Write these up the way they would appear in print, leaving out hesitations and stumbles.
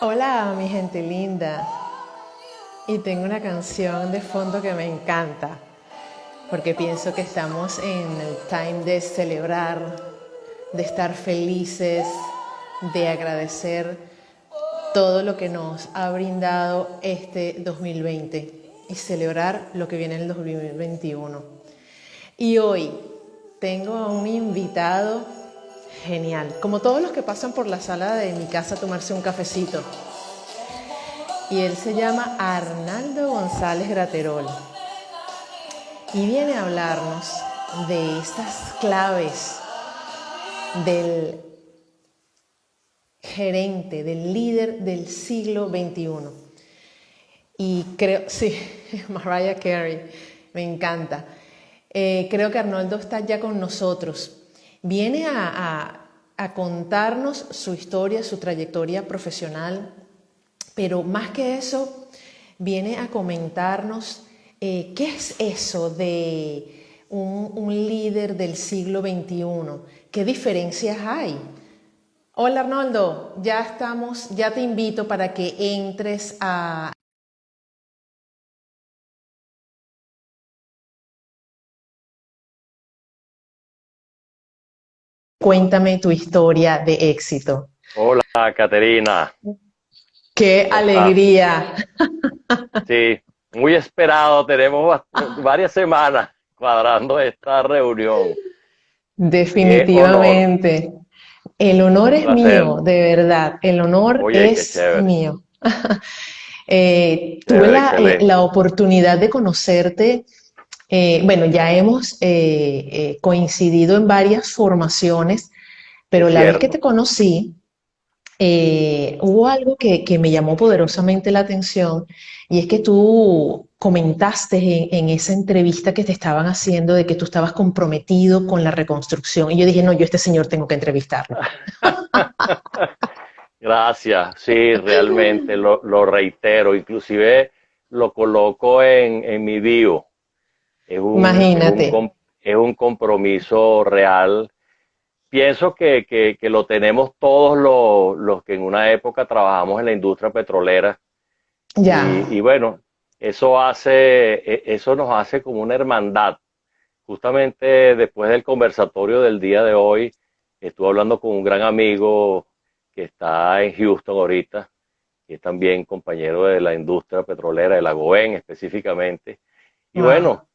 Hola, mi gente linda. Y tengo una canción de fondo que me encanta, porque pienso que estamos en el time de celebrar, de estar felices, de agradecer todo lo que nos ha brindado este 2020 y celebrar lo que viene en el 2021. Y hoy tengo a un invitado genial, como todos los que pasan por la sala de mi casa a tomarse un cafecito. Y él se llama Arnaldo González Graterol y viene a hablarnos de estas claves del gerente, del líder del siglo XXI. Y creo, sí, Mariah Carey, me encanta. Creo que Arnaldo está ya con nosotros. Viene a contarnos su historia, su trayectoria profesional, pero más que eso, viene a comentarnos qué es eso de un líder del siglo XXI, qué diferencias hay. Hola Arnoldo, ya estamos, ya te invito para que entres a... Cuéntame tu historia de éxito. Hola, Caterina, ¡Qué ¿cómo estás? alegría! Sí, muy esperado. Tenemos varias semanas cuadrando esta reunión. Qué honor, Definitivamente. El honor un es placer. mío, de verdad. El honor Oye, qué es chévere, mío. Tuve chévere, la excelente. oportunidad de conocerte. Bueno, ya hemos coincidido en varias formaciones, pero Es la vez que te cierto. conocí, hubo algo que me llamó poderosamente la atención y es que tú comentaste en esa entrevista que te estaban haciendo de que tú estabas comprometido con la reconstrucción. Y yo dije, no, yo a este señor tengo que entrevistarlo. Gracias, sí, realmente lo reitero. Inclusive lo coloco en mi bio. Es un, es un, Imagínate. com- es un compromiso real. Pienso que lo tenemos todos los que en una época trabajamos en la industria petrolera Ya. y bueno, eso nos hace como una hermandad. Justamente después del conversatorio del día de hoy, estuve hablando con un gran amigo que está en Houston ahorita, que es también compañero de la industria petrolera, de la GOEN específicamente. Y Wow. bueno,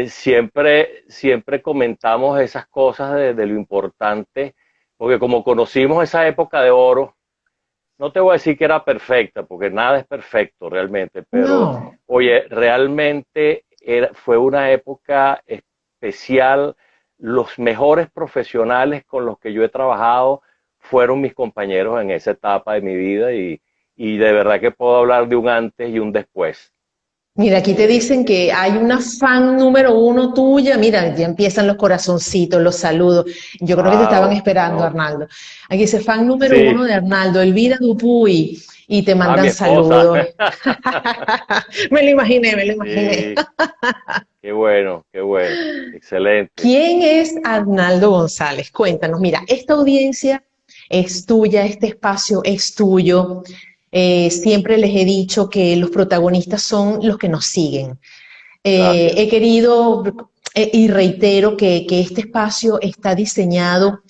siempre comentamos esas cosas de lo importante, porque como conocimos esa época de oro, no te voy a decir que era perfecta, porque nada es perfecto realmente, pero No. oye, realmente fue una época especial. Los mejores profesionales con los que yo he trabajado fueron mis compañeros en esa etapa de mi vida y de verdad que puedo hablar de un antes y un después. Mira, aquí te dicen que hay una fan número uno tuya. Mira, ya empiezan los corazoncitos, los saludos. Yo creo que te estaban Wow, esperando, no, Arnaldo. Aquí dice fan número sí, uno de Arnaldo, Elvira Dupuy, y te mi mandan esposa. saludos. Me lo imaginé, me lo imaginé. Sí, qué bueno, excelente. ¿Quién es Arnaldo González? Cuéntanos. Mira, esta audiencia es tuya, este espacio es tuyo. Siempre les he dicho que los protagonistas son los que nos siguen. Gracias. He querido y reitero que este espacio está diseñado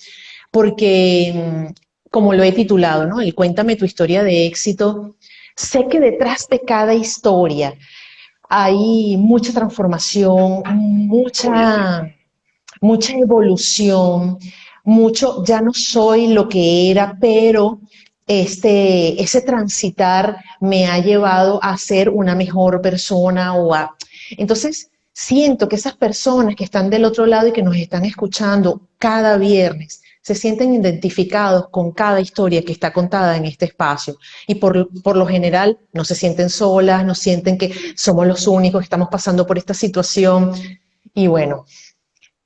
porque, como lo he titulado, ¿no? El Cuéntame tu historia de éxito. Sé que detrás de cada historia hay mucha transformación, Oye, sí. mucha evolución, mucho, ya no soy lo que era, pero ese transitar me ha llevado a ser una mejor persona o a... Entonces, siento que esas personas que están del otro lado y que nos están escuchando cada viernes se sienten identificados con cada historia que está contada en este espacio y por lo general no se sienten solas, no sienten que somos los únicos que estamos pasando por esta situación y bueno,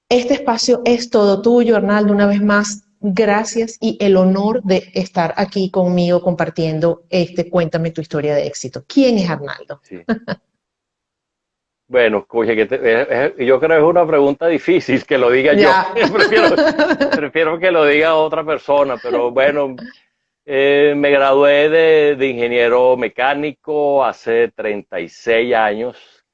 este espacio es todo tuyo, Arnaldo. Una vez más, gracias y el honor de estar aquí conmigo compartiendo este Cuéntame tu historia de éxito. ¿Quién es Arnaldo? Sí. Bueno, oye, yo creo que es una pregunta difícil que lo diga yo. Ya. Prefiero que lo diga otra persona, pero bueno, Me gradué de ingeniero mecánico hace 36 años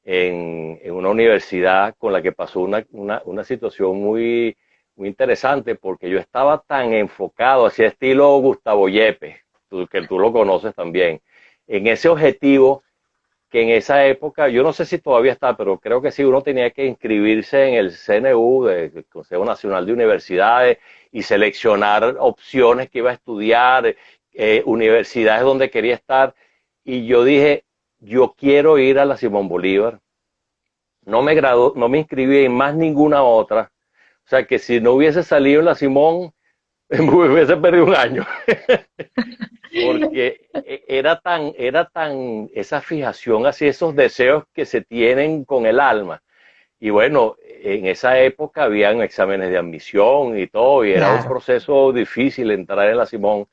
en una universidad con la que pasó una situación muy interesante porque yo estaba tan enfocado hacia estilo Gustavo Yepes, que tú lo conoces también, en ese objetivo que en esa época, yo no sé si todavía está, pero creo que sí, uno tenía que inscribirse en el CNU, el Consejo Nacional de Universidades, y seleccionar opciones que iba a estudiar, universidades donde quería estar. Y yo dije, yo quiero ir a la Simón Bolívar. No me inscribí en más ninguna otra. O sea que si no hubiese salido en la Simón, me hubiese perdido un año. Porque era tan esa fijación hacia esos deseos que se tienen con el alma. Y bueno, en esa época habían exámenes de admisión y todo, y era un Claro. proceso difícil entrar en la Simón.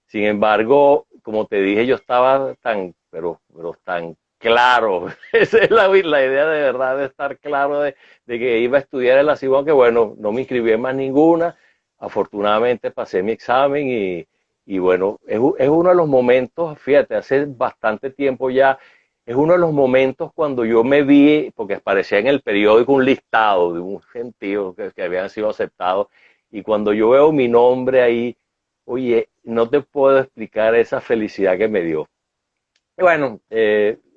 Sin embargo, como te dije, yo estaba pero tan claro, esa es la idea de verdad, de estar claro de que iba a estudiar en la Simón, que bueno, no me inscribí en más ninguna. Afortunadamente pasé mi examen y bueno, es uno de los momentos, fíjate, hace bastante tiempo ya, es uno de los momentos cuando yo me vi, porque aparecía en el periódico un listado de un gentío que habían sido aceptados, y cuando yo veo mi nombre ahí, oye, no te puedo explicar esa felicidad que me dio. Y bueno,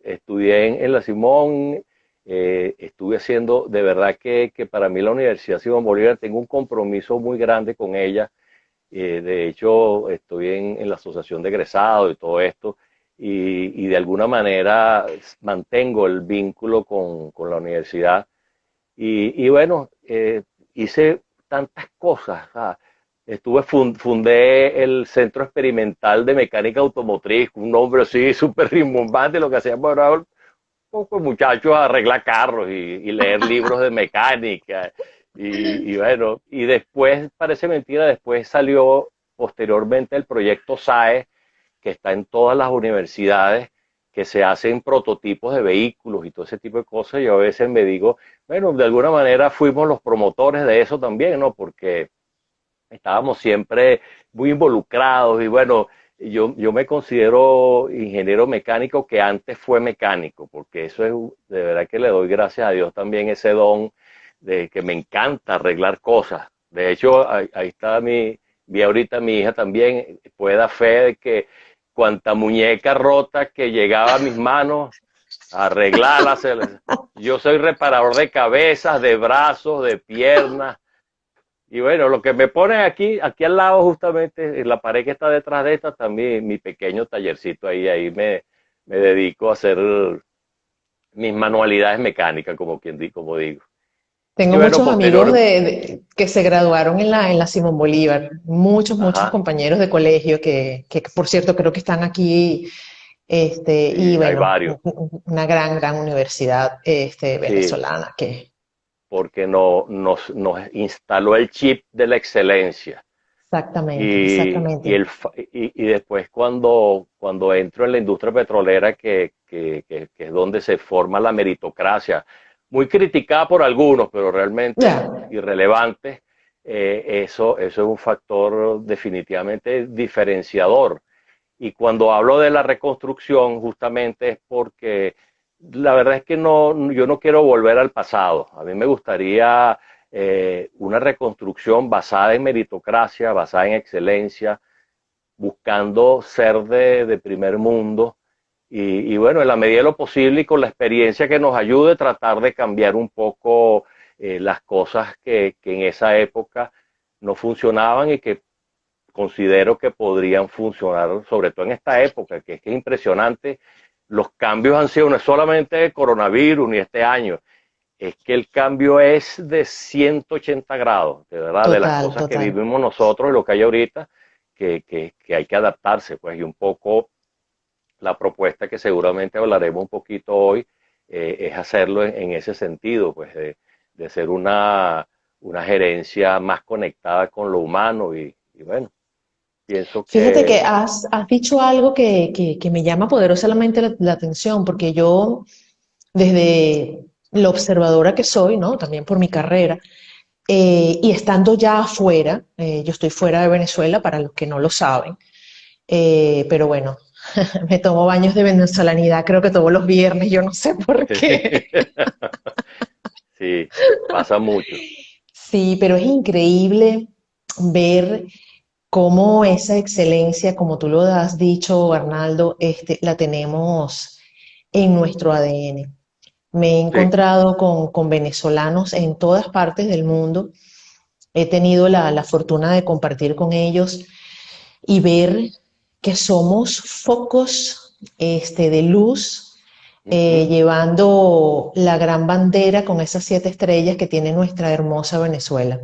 estudié en la Simón, estuve haciendo, de verdad que para mí la Universidad Simón Bolívar tengo un compromiso muy grande con ella. De hecho, estoy en la asociación de egresados y todo esto, y de alguna manera mantengo el vínculo con la universidad. Y bueno, hice tantas cosas. Fundé el Centro Experimental de Mecánica Automotriz, un nombre así súper rimbombante. Lo que hacíamos era un poco muchachos a arreglar carros y leer libros de mecánica. Y bueno, y después, parece mentira, después salió posteriormente el proyecto SAE, que está en todas las universidades, que se hacen prototipos de vehículos y todo ese tipo de cosas. Yo a veces me digo, bueno, de alguna manera fuimos los promotores de eso también, ¿no? Porque estábamos siempre muy involucrados y bueno, yo me considero ingeniero mecánico que antes fue mecánico, porque eso es, de verdad que le doy gracias a Dios también ese don de que me encanta arreglar cosas. De hecho, ahí está vi ahorita mi hija también, puede dar fe de que cuanta muñeca rota que llegaba a mis manos, arreglarlas. Yo soy reparador de cabezas, de brazos, de piernas, y bueno, lo que me ponen aquí al lado justamente, en la pared que está detrás de esta, también mi pequeño tallercito ahí me dedico a hacer mis manualidades mecánicas, como digo. Y Tengo bueno, muchos amigos posterior, que se graduaron en la Simón Bolívar, muchos ajá, compañeros de colegio que por cierto creo que están aquí, y sí, hay bueno, varios, una gran universidad, sí, venezolana que porque nos instaló el chip de la excelencia. exactamente, exactamente. Y después cuando entro en la industria petrolera, que es donde se forma la meritocracia, muy criticada por algunos, pero realmente Ya. irrelevante, eso es un factor definitivamente diferenciador. Y cuando hablo de la reconstrucción, justamente es porque la verdad es que yo no quiero volver al pasado. A mí me gustaría una reconstrucción basada en meritocracia, basada en excelencia, buscando ser de primer mundo. Y bueno, en la medida de lo posible y con la experiencia que nos ayude, tratar de cambiar un poco las cosas que en esa época no funcionaban y que considero que podrían funcionar, sobre todo en esta época, que es impresionante. Los cambios han sido no es solamente el coronavirus ni este año, es que el cambio es de 180 grados, de verdad, de las Total, cosas que total. vivimos nosotros y lo que hay ahorita, que hay que adaptarse, pues, y un poco la propuesta que seguramente hablaremos un poquito hoy, es hacerlo en ese sentido, pues, de ser una gerencia más conectada con lo humano y bueno, pienso Fíjate que que has dicho algo que me llama poderosamente la atención, porque yo, desde lo observadora que soy, ¿no? También por mi carrera, y estando ya afuera, yo estoy fuera de Venezuela, para los que no lo saben, pero bueno, me tomo baños de venezolanidad, creo que todos los viernes, yo no sé por qué. Sí, pasa mucho. Sí, pero es increíble ver cómo esa excelencia, como tú lo has dicho, Arnaldo, la tenemos en nuestro ADN. Me he Sí, encontrado con venezolanos en todas partes del mundo. He tenido la fortuna de compartir con ellos y ver que somos focos de luz, ujú, llevando la gran bandera con esas 7 estrellas que tiene nuestra hermosa Venezuela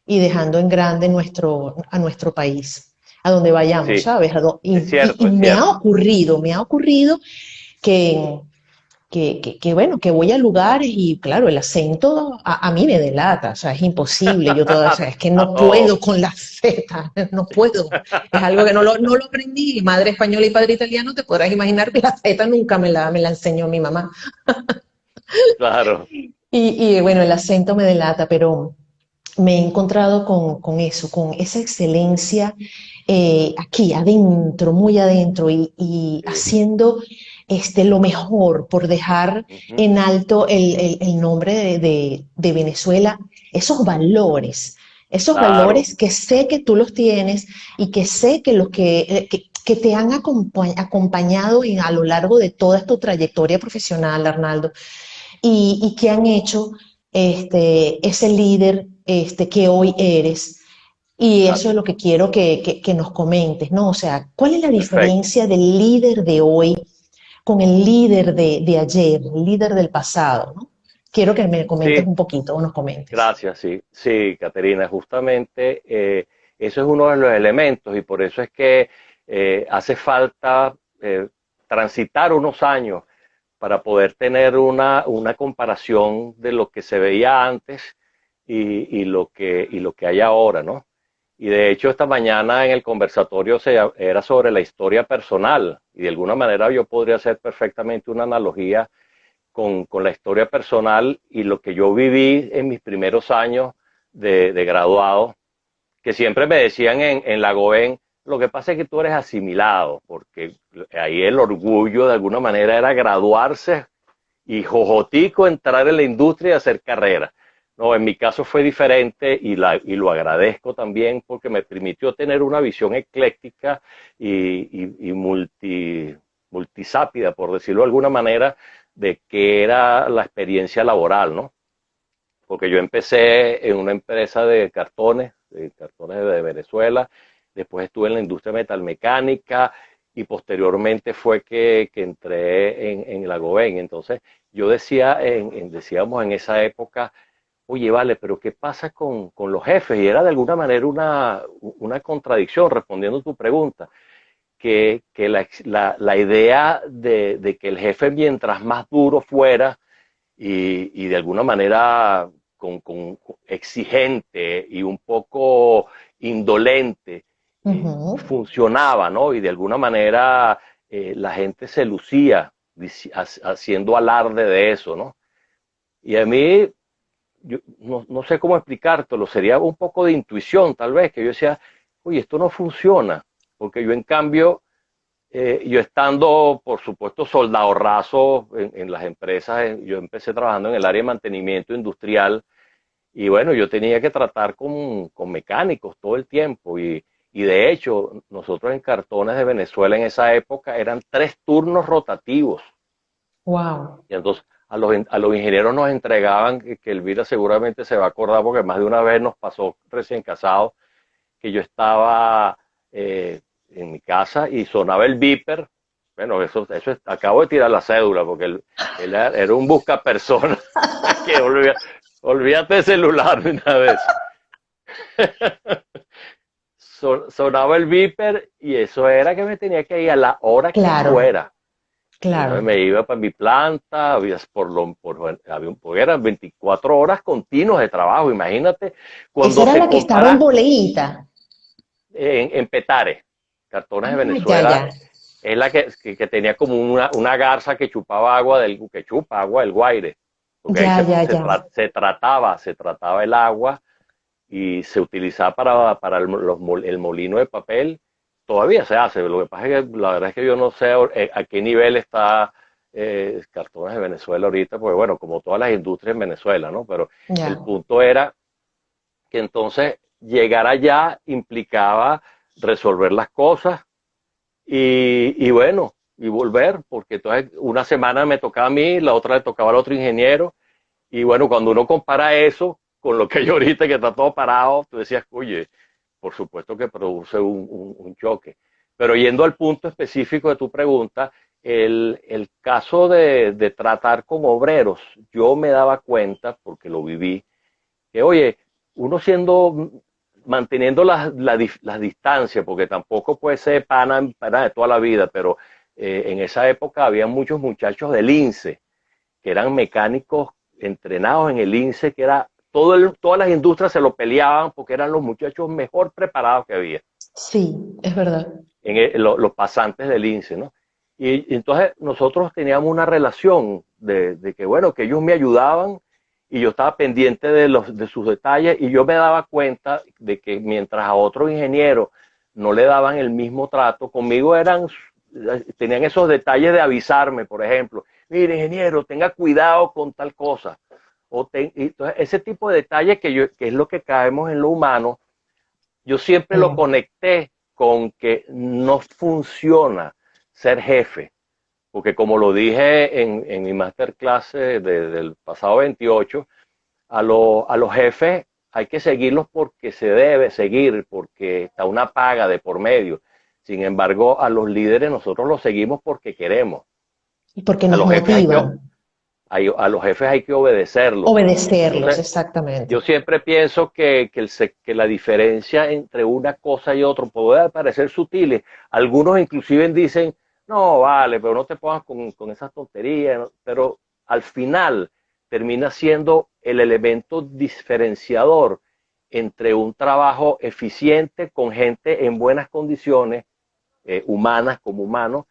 y dejando en grande a nuestro país, a donde vayamos, sí, ¿sabes? es Y cierto, es me cierto. ha ocurrido que bueno, que voy a lugares y claro, el acento a mí me delata, o sea, es imposible, yo toda, o sea, es que no Oh, puedo con la Z, no puedo, es algo que no lo aprendí, madre española y padre italiano, te podrás imaginar que la Z nunca me la enseñó mi mamá, claro, y bueno, el acento me delata, pero me he encontrado con eso, con esa excelencia aquí adentro, muy adentro y sí, haciendo lo mejor por dejar ujú, en alto el nombre de Venezuela, esos claro, valores que sé que tú los tienes y que sé que los que te han acompañado a lo largo de toda tu trayectoria profesional, Arnaldo, y que han hecho ese líder que hoy eres. Y eso es gracias. lo que quiero que nos comentes, ¿no? O sea, ¿cuál es la Perfecto. diferencia del líder de hoy con el líder de ayer, el líder del pasado, ¿no? Quiero que me comentes Sí, un poquito o nos comentes. gracias, sí, sí, Caterina, justamente eso es uno de los elementos y por eso es que hace falta transitar unos años para poder tener una comparación de lo que se veía antes y lo que hay ahora, ¿no? Y de hecho esta mañana en el conversatorio era sobre la historia personal y de alguna manera yo podría hacer perfectamente una analogía con la historia personal y lo que yo viví en mis primeros años de graduado, que siempre me decían en la GOEN, lo que pasa es que tú eres asimilado, porque ahí el orgullo de alguna manera era graduarse y jojotico entrar en la industria y hacer carrera. No, en mi caso fue diferente y lo agradezco también porque me permitió tener una visión ecléctica y multisápida, por decirlo de alguna manera, de qué era la experiencia laboral, ¿no? Porque yo empecé en una empresa de cartones de Venezuela, después estuve en la industria metalmecánica y posteriormente fue que entré en la Goben. Entonces yo decía, decíamos en esa época, oye, vale, pero ¿qué pasa con los jefes? Y era de alguna manera una contradicción, respondiendo a tu pregunta, que la idea de que el jefe mientras más duro fuera, y de alguna manera exigente y un poco indolente, Ujú. funcionaba, ¿no? Y de alguna manera la gente se lucía haciendo alarde de eso, ¿no? Y a mí, yo no sé cómo explicártelo, sería un poco de intuición tal vez, que yo decía, oye, esto no funciona, porque yo en cambio yo estando, por supuesto, soldado raso en las empresas, yo empecé trabajando en el área de mantenimiento industrial y bueno, yo tenía que tratar con mecánicos todo el tiempo y de hecho, nosotros en Cartones de Venezuela en esa época eran 3 turnos rotativos Wow. y entonces a los ingenieros nos entregaban, que Elvira seguramente se va a acordar porque más de una vez nos pasó recién casados, que yo estaba en mi casa y sonaba el beeper. Bueno, acabo de tirar la cédula porque él era un busca persona que olvídate de celular de una vez. Sonaba el beeper y eso era que me tenía que ir a la hora que Claro, fuera. claro. Entonces me iba para mi planta, porque eran 24 horas continuas de trabajo. Imagínate Esa cuando era se la que estaba en compara Boleíta. en Petare, Cartones de Ah, ya, Venezuela, ya. es la que tenía como una garza que chupaba agua que chupa agua del Guaire, porque ahí Ya, ya, ya. se trataba el agua y se utilizaba para el molino de papel todavía se hace. Lo que pasa es que la verdad es que yo no sé a qué nivel está Cartones de Venezuela ahorita, porque bueno, como todas las industrias en Venezuela, ¿no? Pero el Ya. punto era que entonces llegar allá implicaba resolver las cosas y bueno, y volver, porque entonces una semana me tocaba a mí, la otra le tocaba al otro ingeniero, y bueno, cuando uno compara eso con lo que hay ahorita, que está todo parado, tú decías, oye, por supuesto que produce un choque. Pero yendo al punto específico de tu pregunta, el caso de tratar con obreros, yo me daba cuenta, porque lo viví, que oye, uno manteniendo las distancias, porque tampoco puede ser pana de toda la vida, pero en esa época había muchos muchachos del INSE, que eran mecánicos entrenados en el INSE, que era todas las industrias se lo peleaban porque eran los muchachos mejor preparados que había, Sí, es verdad. los pasantes del INSE, ¿no? Y entonces nosotros teníamos una relación de que, bueno, que ellos me ayudaban y yo estaba pendiente de sus detalles y yo me daba cuenta de que mientras a otros ingenieros no le daban el mismo trato, conmigo tenían esos detalles de avisarme, por ejemplo, mire ingeniero, tenga cuidado con tal cosa. Entonces, ese tipo de detalles que es lo que caemos en lo humano, yo siempre lo Sí. conecté con que no funciona ser jefe, porque como lo dije en mi masterclass del pasado 28, a los jefes hay que seguirlos porque se debe seguir, porque está una paga de por medio. Sin embargo, a los líderes nosotros los seguimos porque queremos. Y porque A nos los jefes motivan. a los jefes hay que obedecerlos. Obedecerlos, Entonces, exactamente. yo siempre pienso que la diferencia entre una cosa y otra puede parecer sutiles. Algunos inclusive dicen, no, vale, pero no te pongas con esas tonterías. ¿No? Pero al final termina siendo el elemento diferenciador entre un trabajo eficiente con gente en buenas condiciones, humanas como humanos,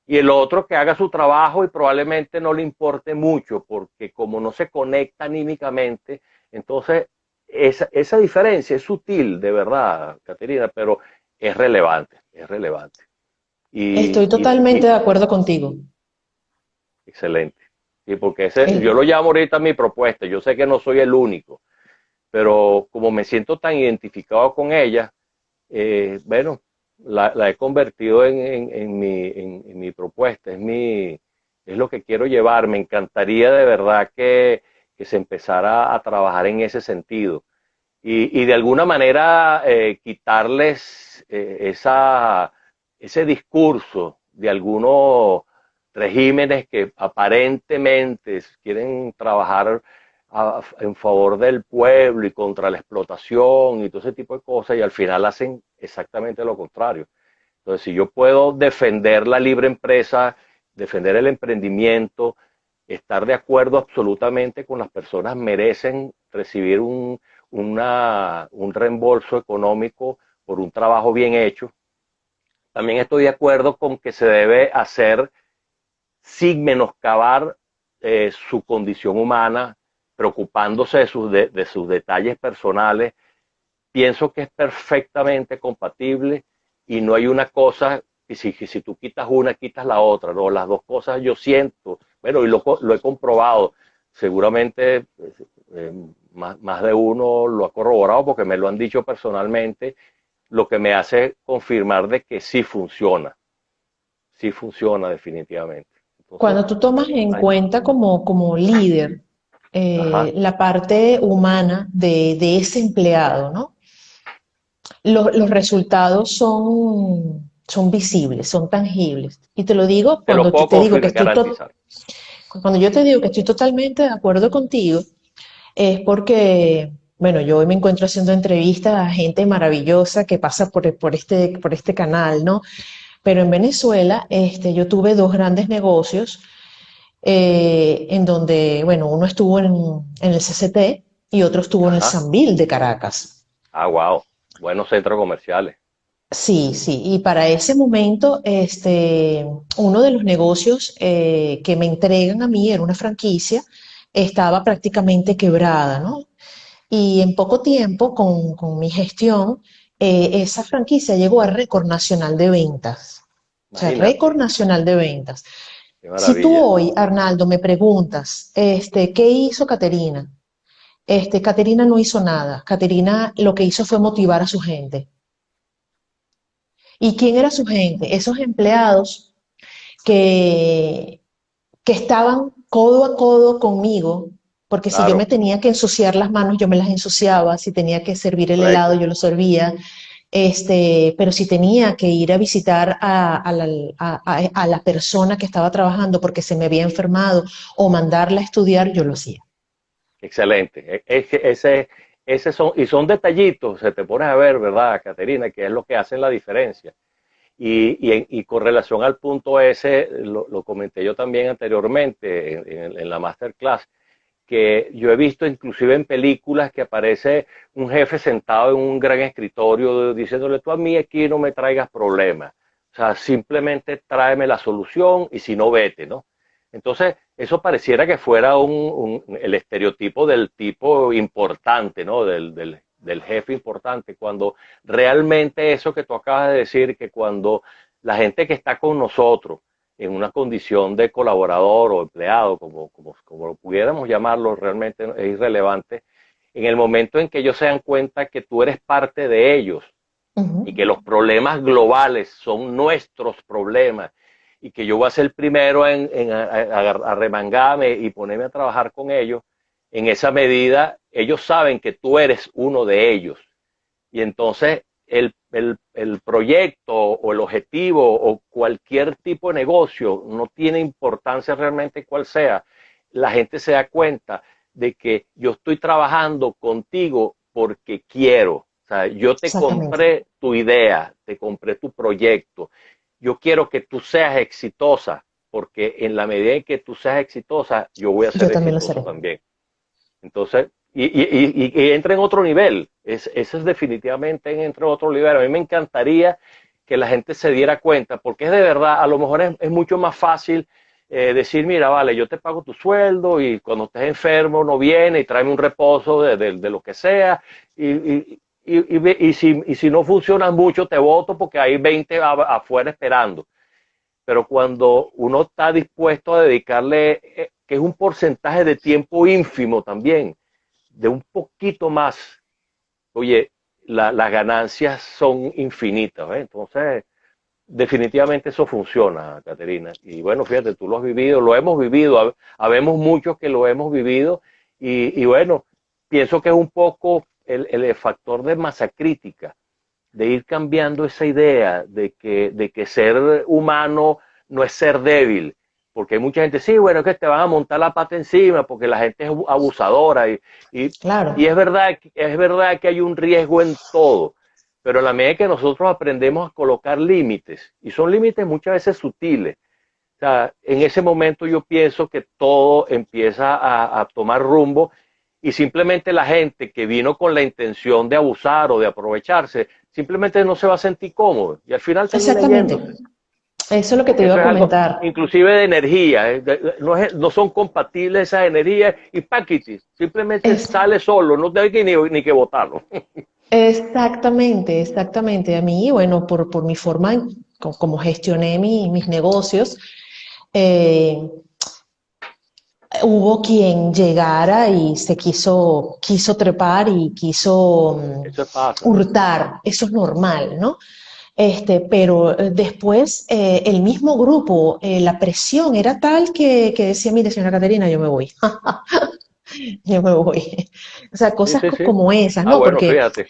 y el otro que haga su trabajo y probablemente no le importe mucho, porque como no se conecta anímicamente, entonces esa diferencia es sutil, de verdad, Caterina, pero es relevante, es relevante. Estoy Y totalmente de acuerdo contigo. excelente. Y porque yo Eh, lo llamo ahorita mi propuesta, yo sé que no soy el único, pero como me siento tan identificado con ella, bueno, la he convertido en mi propuesta, es lo que quiero llevar. Me encantaría de verdad que se empezara a trabajar en ese sentido y de alguna manera quitarles ese discurso de algunos regímenes que aparentemente quieren trabajar en favor del pueblo y contra la explotación y todo ese tipo de cosas y al final hacen exactamente lo contrario. Entonces, si yo puedo defender la libre empresa, defender el emprendimiento, estar de acuerdo absolutamente con las personas merecen recibir un reembolso económico por un trabajo bien hecho. También estoy de acuerdo con que se debe hacer sin menoscabar su condición humana, preocupándose de sus detalles personales. Pienso que es perfectamente compatible y no hay una cosa que si tú quitas una, quitas la otra, no, las dos cosas yo siento, bueno, y lo he comprobado, seguramente más de uno lo ha corroborado porque me lo han dicho personalmente, lo que me hace confirmar de que sí funciona definitivamente. Entonces, Cuando tú tomas en ay, cuenta como líder ajá, la parte humana de ese empleado, ¿no? Los resultados son visibles, son tangibles. Y te lo digo te lo cuando puedo te digo que garantizar. cuando yo te digo que estoy totalmente de acuerdo contigo, es porque, bueno, yo hoy me encuentro haciendo entrevistas a gente maravillosa que pasa por este canal, ¿no? Pero en Venezuela, yo tuve dos grandes negocios en donde, bueno, uno estuvo en el CCT y otro estuvo en el Ajá, Sambil de Caracas. wow, buenos centros comerciales. Sí, sí, y para ese momento, uno de los negocios que me entregan a mí era una franquicia, estaba prácticamente quebrada, ¿no? Y en poco tiempo, con mi gestión, esa franquicia llegó a récord nacional de ventas. O sea, récord Imagínate, nacional de ventas. qué Si tú maravilla. hoy, Arnaldo, me preguntas, ¿qué hizo Caterina? Caterina no hizo nada. Caterina lo que hizo fue motivar a su gente. ¿Y quién era su gente? Esos empleados que, que estaban codo a codo conmigo, porque si yo me Claro, tenía que ensuciar las manos, yo me las ensuciaba, si tenía que servir el helado, correcto. yo lo servía, pero si tenía que ir a visitar a la persona que estaba trabajando porque se me había enfermado o mandarla a estudiar, yo lo hacía. Excelente. Ese son, y son detallitos, se te pones a ver, ¿verdad, Caterina? Que es lo que hacen la diferencia. Y con relación al punto ese, lo comenté yo también anteriormente en la masterclass, que yo he visto inclusive en películas que aparece un jefe sentado en un gran escritorio diciéndole, tú a mí aquí no me traigas problemas. O sea, simplemente tráeme la solución y si no, vete, ¿no? Entonces, eso pareciera que fuera el estereotipo del tipo importante, ¿no? Del jefe importante, cuando realmente eso que tú acabas de decir, que cuando la gente que está con nosotros en una condición de colaborador o empleado, como lo pudiéramos llamarlo, realmente es irrelevante, en el momento en que ellos se dan cuenta que tú eres parte de ellos y que Ujú. los problemas globales son nuestros problemas y que yo voy a ser el primero en remangarme y ponerme a trabajar con ellos, en esa medida ellos saben que tú eres uno de ellos. Y entonces el proyecto o el objetivo o cualquier tipo de negocio no tiene importancia realmente cuál sea. La gente se da cuenta de que yo estoy trabajando contigo porque quiero. O sea, yo te Exactamente. compré tu idea, te compré tu proyecto. Yo quiero que tú seas exitosa, porque en la medida en que tú seas exitosa, yo voy a ser Yo también lo exitoso seré. también. Entonces, y entra en otro nivel. Ese es definitivamente entra en otro nivel. A mí me encantaría que la gente se diera cuenta, porque es de verdad, a lo mejor es mucho más fácil decir, mira, vale, yo te pago tu sueldo y cuando estés enfermo no viene y tráeme un reposo de lo que sea. Y si no funciona mucho, te voto porque hay 20 afuera esperando. Pero cuando uno está dispuesto a dedicarle, que es un porcentaje de tiempo ínfimo también, de un poquito más, oye, las ganancias son infinitas, ¿eh? Entonces, definitivamente eso funciona, Caterina. Y bueno, fíjate, tú lo has vivido, lo hemos vivido, habemos muchos que lo hemos vivido y bueno, pienso que es un poco el factor de masa crítica de ir cambiando esa idea de que ser humano no es ser débil, porque hay mucha gente, sí, bueno, es que te van a montar la pata encima porque la gente es abusadora y, Claro. y es verdad que hay un riesgo en todo, pero a la medida que nosotros aprendemos a colocar límites, y son límites muchas veces sutiles, o sea, en ese momento yo pienso que todo empieza a tomar rumbo y simplemente la gente que vino con la intención de abusar o de aprovecharse, simplemente no se va a sentir cómodo y al final termina Exactamente. yéndose. Eso es lo que te Porque iba eso a es algo, comentar. inclusive de energía, no son compatibles esas energías y paquetes, simplemente Es, sale solo, no hay que ni que botarlo. exactamente, exactamente. A mí, bueno, por mi forma, como gestioné mis negocios, eh, hubo quien llegara y quiso trepar y quiso Eso pasa, hurtar. Eso es normal, ¿no? Pero después el mismo grupo, la presión era tal que decía, mire, señora Caterina, yo me voy, yo me voy. O sea, sí, cosas sí, sí. como esas, Ah, ¿no? bueno, fíjate,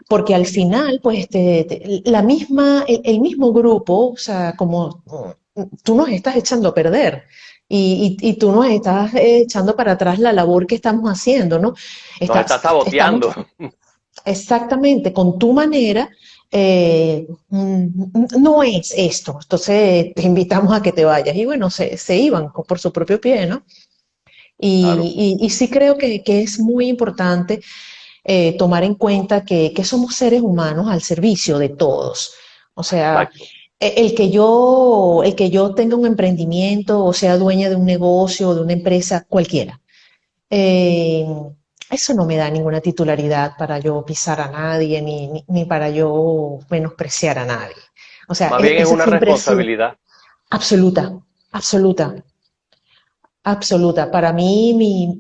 Porque al final, pues, el mismo grupo, o sea, como tú nos estás echando a perder y tú nos estás echando para atrás la labor que estamos haciendo, ¿no? nos está saboteando. Estamos exactamente con tu manera, no es esto. Entonces te invitamos a que te vayas. Y bueno, se iban por su propio pie, ¿no? Claro, Y sí creo que es muy importante tomar en cuenta que somos seres humanos al servicio de todos. O sea, exacto. el que yo tenga un emprendimiento o sea dueña de un negocio o de una empresa cualquiera, eh, eso no me da ninguna titularidad para yo pisar a nadie, ni para yo menospreciar a nadie. O sea, Más bien es esa una siempre ha sido responsabilidad. absoluta, absoluta. Absoluta. Para mí,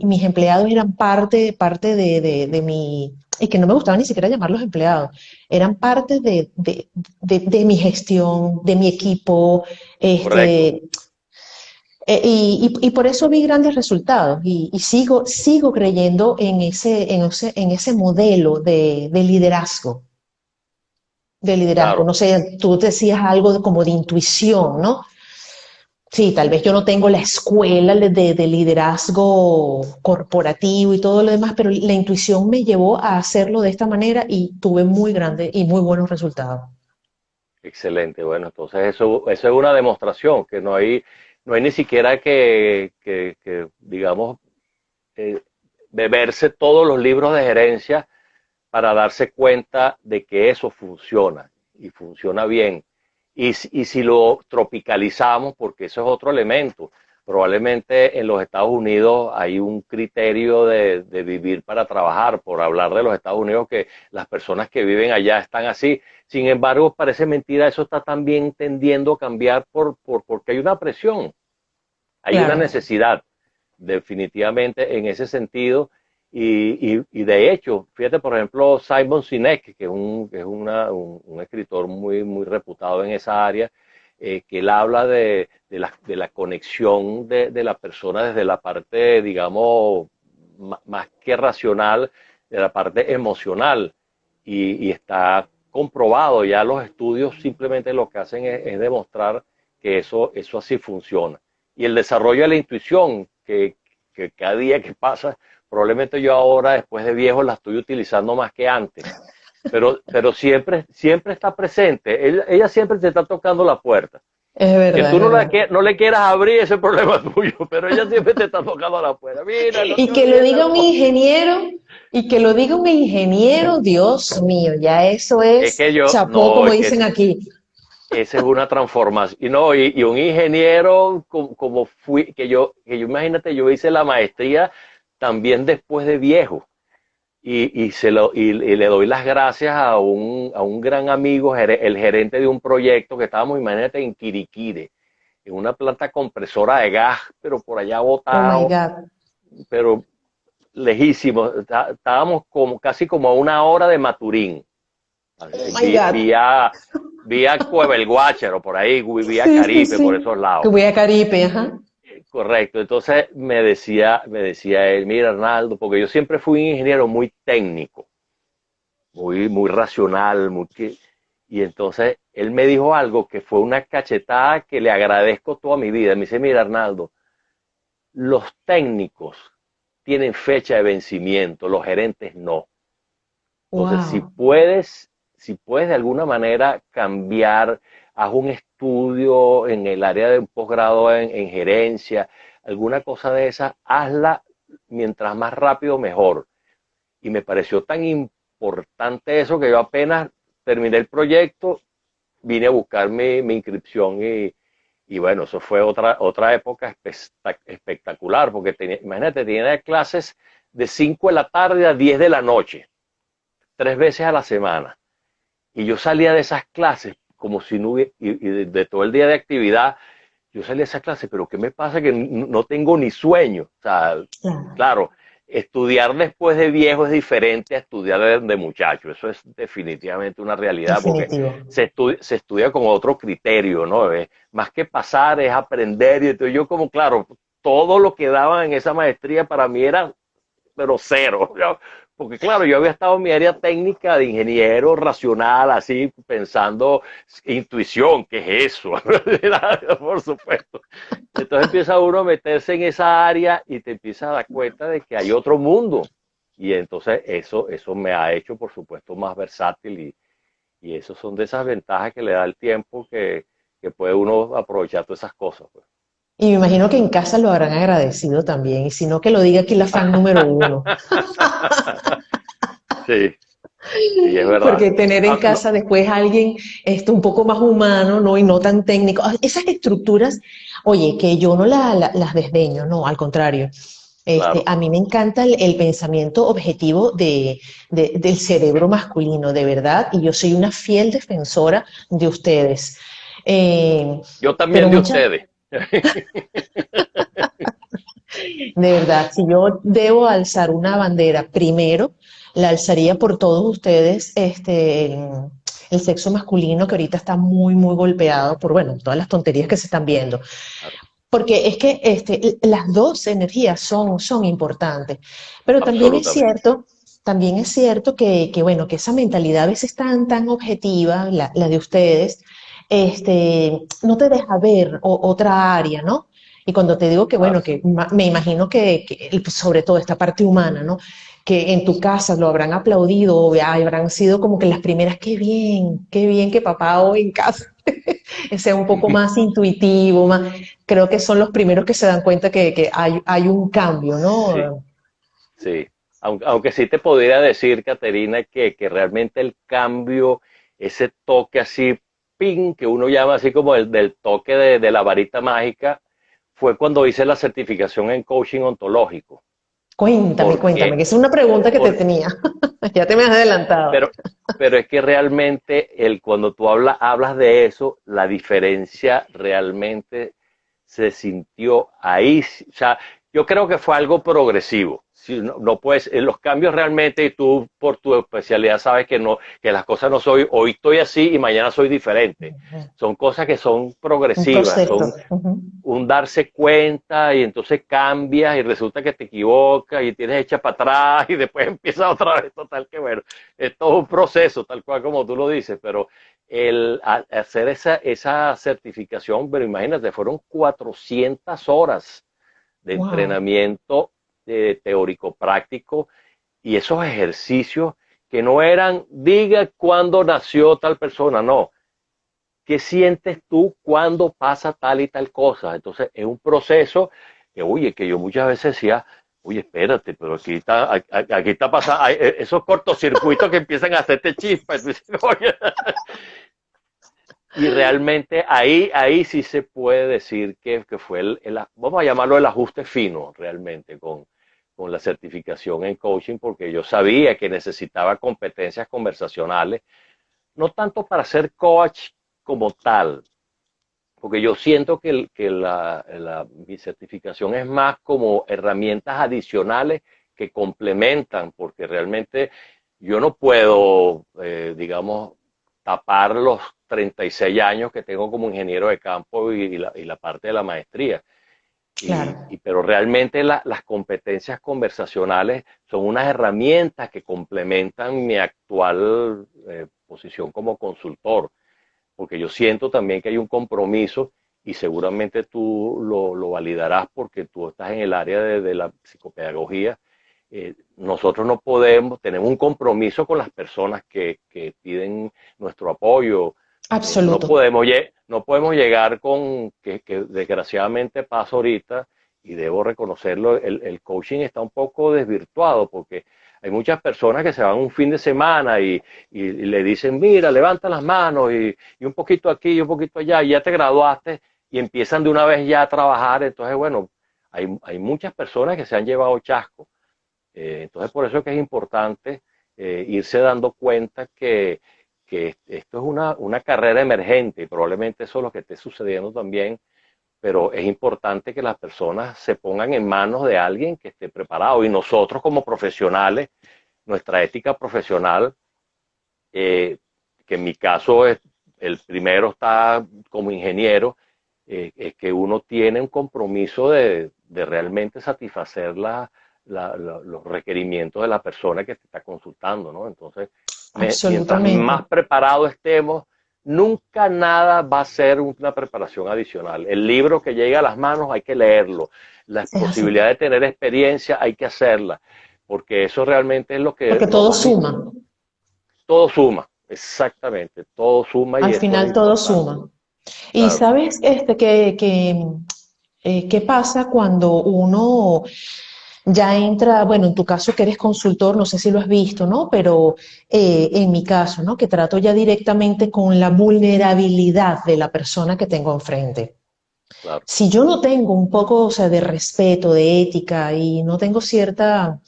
mis empleados eran parte de mi, y que no me gustaba ni siquiera llamarlos empleados, eran parte de mi gestión, de mi equipo, Correcto. este, y por eso vi grandes resultados y sigo creyendo en ese modelo de liderazgo, de liderazgo. Claro, No sé, tú decías algo como de intuición, ¿no? Sí, tal vez yo no tengo la escuela de liderazgo corporativo y todo lo demás, pero la intuición me llevó a hacerlo de esta manera y tuve muy grandes y muy buenos resultados. excelente. Bueno, entonces eso es una demostración que no hay ni siquiera que digamos, eh, beberse todos los libros de gerencia para darse cuenta de que eso funciona y funciona bien. Y si lo tropicalizamos, porque eso es otro elemento, probablemente en los Estados Unidos hay un criterio de vivir para trabajar, por hablar de los Estados Unidos, que las personas que viven allá están así. Sin embargo, parece mentira, eso está también tendiendo a cambiar porque hay una presión, hay una Claro. necesidad definitivamente en ese sentido. Y de hecho, fíjate, por ejemplo, Simon Sinek, que es un escritor muy reputado en esa área, que él habla de la conexión de la persona desde la parte, digamos, más que racional, de la parte emocional. Y está comprobado, ya los estudios simplemente lo que hacen es demostrar que eso así funciona. Y el desarrollo de la intuición, que cada día que pasa, probablemente yo ahora, después de viejo, la estoy utilizando más que antes, pero siempre está presente, ella siempre te está tocando la puerta. Es Que verdad, tú es verdad. no le quieras abrir, ese problema es tuyo, pero ella siempre te está tocando la puerta. Mira, no te Y que lo olvides diga tal un cosa. ingeniero, y que lo diga un ingeniero, Dios mío, ya eso Es es que yo, chapó, no, como es que dicen aquí. esa es una transformación. Y, no, y un ingeniero como fui, que yo imagínate, yo hice la maestría también después de viejo. Y le doy las gracias a un gran amigo, el gerente de un proyecto que estábamos, imagínate, en Quiriquire, en una planta compresora de gas, pero por allá Oh my botado, God. pero lejísimo. Estábamos casi como a una hora de Maturín. Oh my God. Vía Cueva el Guácharo, por ahí, vía Sí, sí, Caripe, por sí. esos Que lados. voy a Caribe, ajá. Correcto. Entonces me decía él, mira, Arnaldo, porque yo siempre fui un ingeniero muy técnico, muy racional, y entonces él me dijo algo que fue una cachetada que le agradezco toda mi vida. Me dice, mira, Arnaldo, los técnicos tienen fecha de vencimiento, los gerentes no. Entonces, Wow. si puedes de alguna manera cambiar, haz un estudio en el área de un posgrado en gerencia, alguna cosa de esa, hazla mientras más rápido mejor. Y me pareció tan importante eso que yo apenas terminé el proyecto, vine a buscar mi inscripción y bueno, eso fue otra época espectacular, porque imagínate, tenía clases de 5 de la tarde a 10 de la noche, 3 veces a la semana. Y yo salía de esas clases como si no hubiera, y de todo el día de actividad, yo salía de esas clases, pero ¿qué me pasa? Que no tengo ni sueño. O sea, Claro. claro, estudiar después de viejo es diferente a estudiar de muchacho. Eso es definitivamente una realidad porque Definitivo. se estudia con otro criterio, ¿no? Más que pasar es aprender. Y entonces yo como, claro, todo lo que daban en esa maestría para mí era, pero cero. Porque claro, yo había estado en mi área técnica de ingeniero racional, así pensando intuición, ¿qué es eso? Por supuesto. Entonces empieza uno a meterse en esa área y te empieza a dar cuenta de que hay otro mundo. Y entonces eso me ha hecho, por supuesto, más versátil y eso son de esas ventajas que le da el tiempo que puede uno aprovechar todas esas cosas. Pues. Y me imagino que en casa lo habrán agradecido también, y si no, que lo diga aquí la fan número uno. Sí, sí, es verdad. Porque tener en Ah, no, casa después a alguien un poco más humano, ¿no? Y no tan técnico. Esas estructuras, oye, que yo no las desdeño, no, al contrario. claro. A mí me encanta el pensamiento objetivo del cerebro masculino, de verdad, y yo soy una fiel defensora de ustedes. Eh, Yo pero también de muchas, ustedes. de verdad, si yo debo alzar una bandera, primero la alzaría por todos ustedes, el sexo masculino que ahorita está muy, muy golpeado por, bueno, todas las tonterías que se están viendo. Claro, Porque es que las dos energías son importantes. Pero absolutamente. también es cierto bueno, que esa mentalidad a veces tan objetiva, la de ustedes, no te deja ver otra área, ¿no? Y cuando te digo que, Claro. bueno, me imagino pues, sobre todo esta parte humana, ¿no? Que en tu casa lo habrán aplaudido, o habrán sido como que las primeras, qué bien que papá hoy en casa sea un poco más intuitivo, más, creo que son los primeros que se dan cuenta que hay un cambio, Sí, ¿no? sí. Aunque sí te podría decir, Caterina, que realmente el cambio, ese toque así, ping, que uno llama así como el del toque de la varita mágica, fue cuando hice la certificación en coaching ontológico. Cuéntame, Porque, que es una pregunta que te por, tenía. Ya te me has adelantado. pero, pero es que realmente cuando tú hablas de eso, la diferencia realmente se sintió ahí. O sea, yo creo que fue algo progresivo. Si no, no puedes, en los cambios realmente, y tú por tu especialidad sabes que no, que las cosas no soy, hoy estoy así y mañana soy diferente. Son cosas que son Un progresivas, proceso. son un darse cuenta y entonces cambias y resulta que te equivocas y tienes hecha para atrás y después empiezas otra vez. Total que bueno, es todo un proceso, tal cual como tú lo dices, pero hacer esa certificación, pero imagínate, fueron 400 horas de Wow. entrenamiento teórico práctico y esos ejercicios que no eran, diga cuándo nació tal persona, no, ¿qué sientes tú cuando pasa tal y tal cosa? Entonces es un proceso que, oye, que yo muchas veces decía, oye, espérate, pero aquí está pasando, esos cortocircuitos que empiezan a hacerte chispas. Oye, y realmente ahí sí se puede decir que fue vamos a llamarlo el ajuste fino realmente con la certificación en coaching, porque yo sabía que necesitaba competencias conversacionales, no tanto para ser coach como tal, porque yo siento que mi certificación es más como herramientas adicionales que complementan, porque realmente yo no puedo, digamos, tapar los 36 años que tengo como ingeniero de campo y la parte de la maestría. Claro, Pero realmente las competencias conversacionales son unas herramientas que complementan mi actual posición como consultor, porque yo siento también que hay un compromiso y seguramente tú lo validarás porque tú estás en el área de la psicopedagogía. Nosotros no podemos, tenemos un compromiso con las personas que piden nuestro apoyo. No absoluto. podemos, no podemos llegar con que desgraciadamente pasa ahorita y debo reconocerlo, el coaching está un poco desvirtuado porque hay muchas personas que se van un fin de semana y le dicen, mira, levanta las manos y un poquito aquí y un poquito allá, y ya te graduaste y empiezan de una vez ya a trabajar. Entonces, bueno, hay muchas personas que se han llevado chasco. Entonces, por eso es que es importante irse dando cuenta que esto es una carrera emergente y probablemente eso es lo que esté sucediendo también, pero es importante que las personas se pongan en manos de alguien que esté preparado y nosotros como profesionales, nuestra ética profesional, eh, que en mi caso es el primero está como ingeniero, es que uno tiene un compromiso de realmente satisfacer los requerimientos de la persona que te está consultando, ¿no? Entonces, mientras Absolutamente. más preparados estemos, nunca nada va a ser una preparación adicional. El libro que llega a las manos hay que leerlo. La Es así. posibilidad de tener experiencia hay que hacerla, porque eso realmente es lo que Porque nos todo va a suma. todo suma, exactamente, todo suma y Al eso es final todo importante, suma. Y claro. sabes qué pasa cuando uno ya entra, bueno, en tu caso que eres consultor, no sé si lo has visto, ¿no? Pero en mi caso, ¿no? Que trato ya directamente con la vulnerabilidad de la persona que tengo enfrente. claro, Si yo no tengo un poco, o sea, de respeto, de ética y no tengo cierta,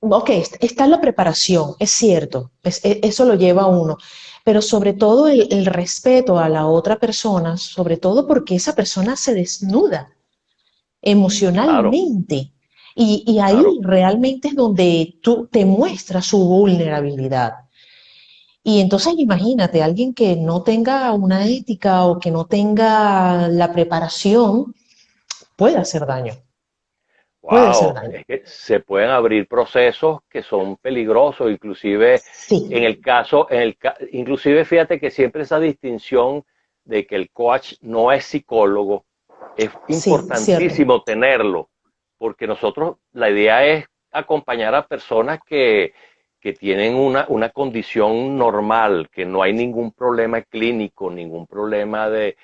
ok, está la preparación, es cierto, eso lo lleva a uno, pero sobre todo el respeto a la otra persona, sobre todo porque esa persona se desnuda claro, emocionalmente. Y ahí claro. realmente es donde tú te muestras su vulnerabilidad. Y entonces imagínate, alguien que no tenga una ética o que no tenga la preparación puede hacer daño, puede hacer Wow, daño. es que se pueden abrir procesos que son peligrosos, inclusive en Sí, el caso, inclusive fíjate que siempre esa distinción de que el coach no es psicólogo, es sí, cierto. importantísimo tenerlo, porque nosotros, la idea es acompañar a personas que tienen una condición normal, que no hay ningún problema clínico, ningún problema de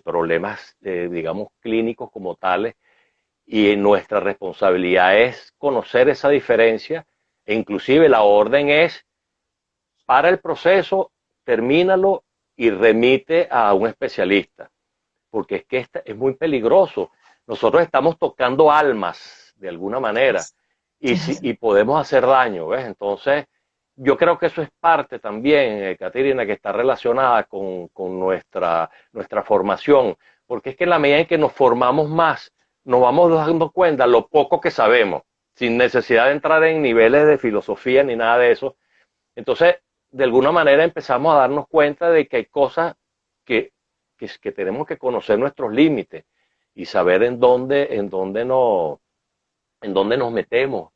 problemas, digamos, clínicos como tales, y nuestra responsabilidad es conocer esa diferencia e inclusive la orden es para el proceso, termínalo y remite a un especialista, porque es que es muy peligroso. Nosotros estamos tocando almas de alguna manera Es y así. podemos hacer daño, ¿ves? Entonces, yo creo que eso es parte también, Caterina, que está relacionada con nuestra formación, porque es que en la medida en que nos formamos más, nos vamos dando cuenta lo poco que sabemos, sin necesidad de entrar en niveles de filosofía ni nada de eso. Entonces, de alguna manera empezamos a darnos cuenta de que hay cosas que, que tenemos que conocer nuestros límites y saber en dónde nos metemos,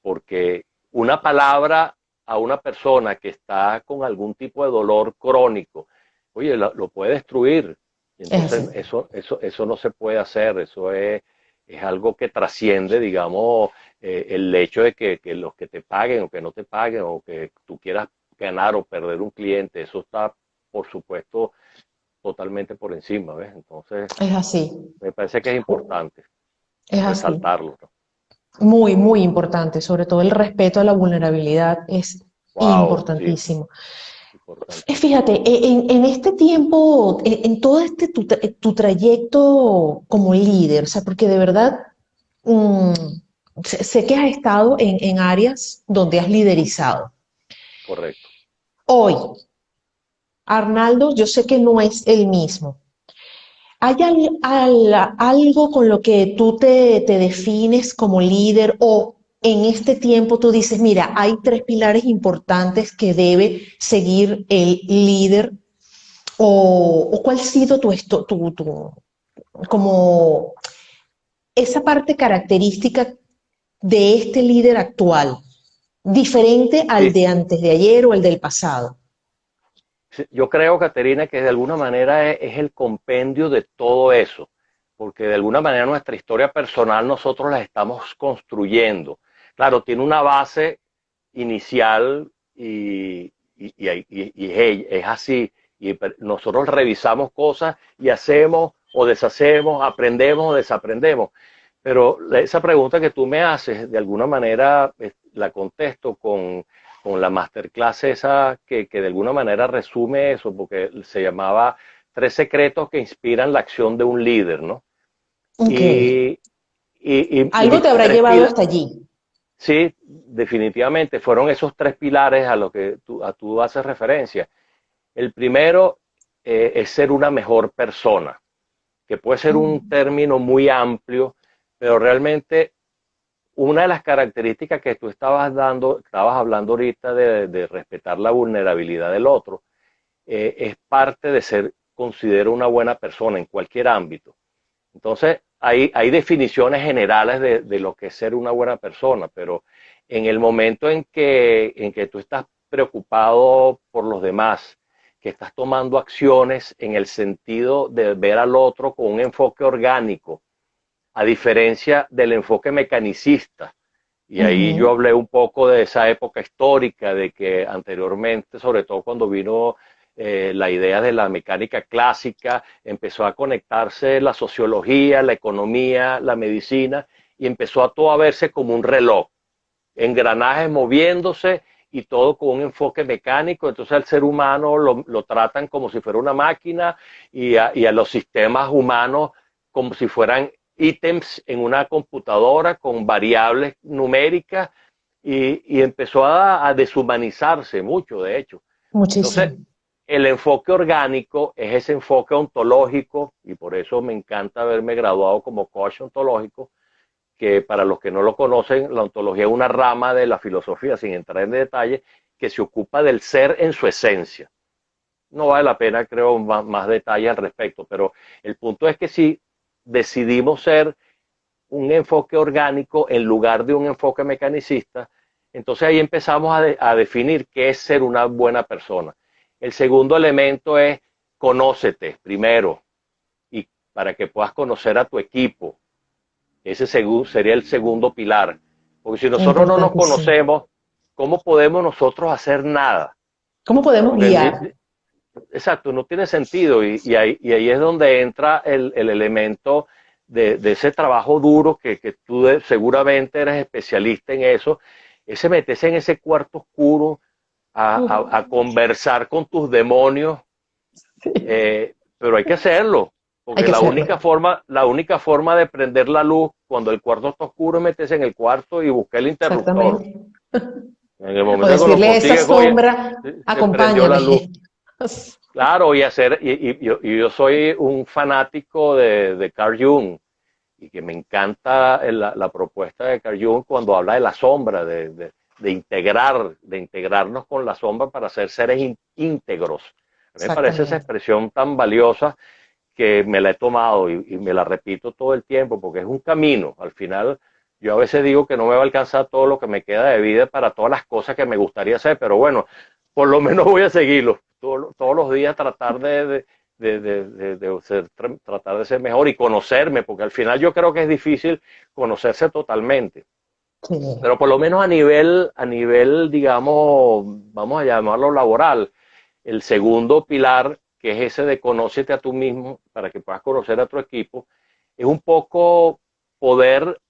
porque una palabra a una persona que está con algún tipo de dolor crónico, oye, lo puede destruir. Es así. Entonces, eso no se puede hacer, es algo que trasciende, digamos, el hecho de que los que te paguen o que no te paguen o que tú quieras ganar o perder un cliente, eso está, por supuesto, totalmente por encima, ¿ves? Entonces, Es así. me parece que es importante Es así. resaltarlo, ¿no? Muy, muy importante. Sobre todo el respeto a la vulnerabilidad es Wow, sí, importantísimo. importantísimo. Fíjate, en este tiempo, en todo este tu trayecto como líder, o sea, porque de verdad mm, sé que has estado en áreas donde has liderizado. Correcto. Hoy, Arnaldo, yo sé que no es el mismo. ¿Hay algo con lo que tú te defines como líder o en este tiempo tú dices, mira, hay tres pilares importantes que debe seguir el líder o cuál ha sido como esa parte característica de este líder actual, diferente al Sí, de antes de ayer o el del pasado? sí, yo creo, Caterina, que de alguna manera es el compendio de todo eso, porque de alguna manera nuestra historia personal nosotros la estamos construyendo. Claro, tiene una base inicial y es así. Y nosotros revisamos cosas y hacemos o deshacemos, aprendemos o desaprendemos. Pero esa pregunta que tú me haces, de alguna manera la contesto con la masterclass esa que de alguna manera resume eso, porque se llamaba Tres secretos que inspiran la acción de un líder, ¿no? Ok. Y, y Algo mis te habrá tres llevado pilares, hasta allí. sí, definitivamente fueron esos tres pilares a los que tú haces referencia. El primero es ser una mejor persona, que puede ser un término muy amplio, pero realmente una de las características que tú estabas hablando ahorita de respetar la vulnerabilidad del otro, es parte de ser, considero una buena persona en cualquier ámbito. Entonces, hay definiciones generales de lo que es ser una buena persona, pero en el momento en que tú estás preocupado por los demás, que estás tomando acciones en el sentido de ver al otro con un enfoque orgánico, a diferencia del enfoque mecanicista. Y ahí yo Ujú. hablé un poco de esa época histórica, de que anteriormente, sobre todo cuando vino la idea de la mecánica clásica, empezó a conectarse la sociología, la economía, la medicina, y empezó a todo a verse como un reloj, engranajes moviéndose y todo con un enfoque mecánico. Entonces al ser humano lo tratan como si fuera una máquina y a los sistemas humanos como si fueran ítems en una computadora con variables numéricas y empezó a deshumanizarse mucho, de hecho. Entonces, Muchísimo. el enfoque orgánico es ese enfoque ontológico y por eso me encanta haberme graduado como coach ontológico, que para los que no lo conocen, la ontología es una rama de la filosofía, sin entrar en detalle, que se ocupa del ser en su esencia. No vale la pena, creo, más detalles al respecto, pero el punto es que si decidimos ser un enfoque orgánico en lugar de un enfoque mecanicista, entonces ahí empezamos a definir qué es ser una buena persona. El segundo elemento es conócete primero y para que puedas conocer a tu equipo. Ese sería el segundo pilar. Porque si nosotros no nos Importantísimo. conocemos, ¿cómo podemos nosotros hacer nada? ¿Cómo podemos guiar? Porque, exacto, no tiene sentido. Y ahí es donde entra el elemento de ese trabajo duro que tú seguramente eres especialista en eso. Ese meterse en ese cuarto oscuro a conversar con tus demonios, Sí, pero hay que hacerlo, hay porque que hacerlo. la única forma de prender la luz cuando el cuarto está oscuro es meterse en el cuarto y buscar el interruptor. Exactamente. En el O momento que lo decirle a esa consigues, oye, sombra, se prendió la acompáñame. luz. Claro, y yo soy un fanático de Carl Jung, y que me encanta la propuesta de Carl Jung cuando habla de la sombra, de integrarnos con la sombra para ser seres íntegros. A mí me parece esa Exactamente. expresión tan valiosa que me la he tomado y me la repito todo el tiempo porque es un camino. Al final, yo a veces digo que no me va a alcanzar todo lo que me queda de vida para todas las cosas que me gustaría hacer, pero bueno, por lo menos voy a seguirlo. Todos los días tratar tratar de ser mejor y conocerme, porque al final yo creo que es difícil conocerse totalmente. Sí. Pero por lo menos a nivel, digamos, vamos a llamarlo laboral, el segundo pilar, que es ese de conócete a tú mismo para que puedas conocer a tu equipo, es un poco poder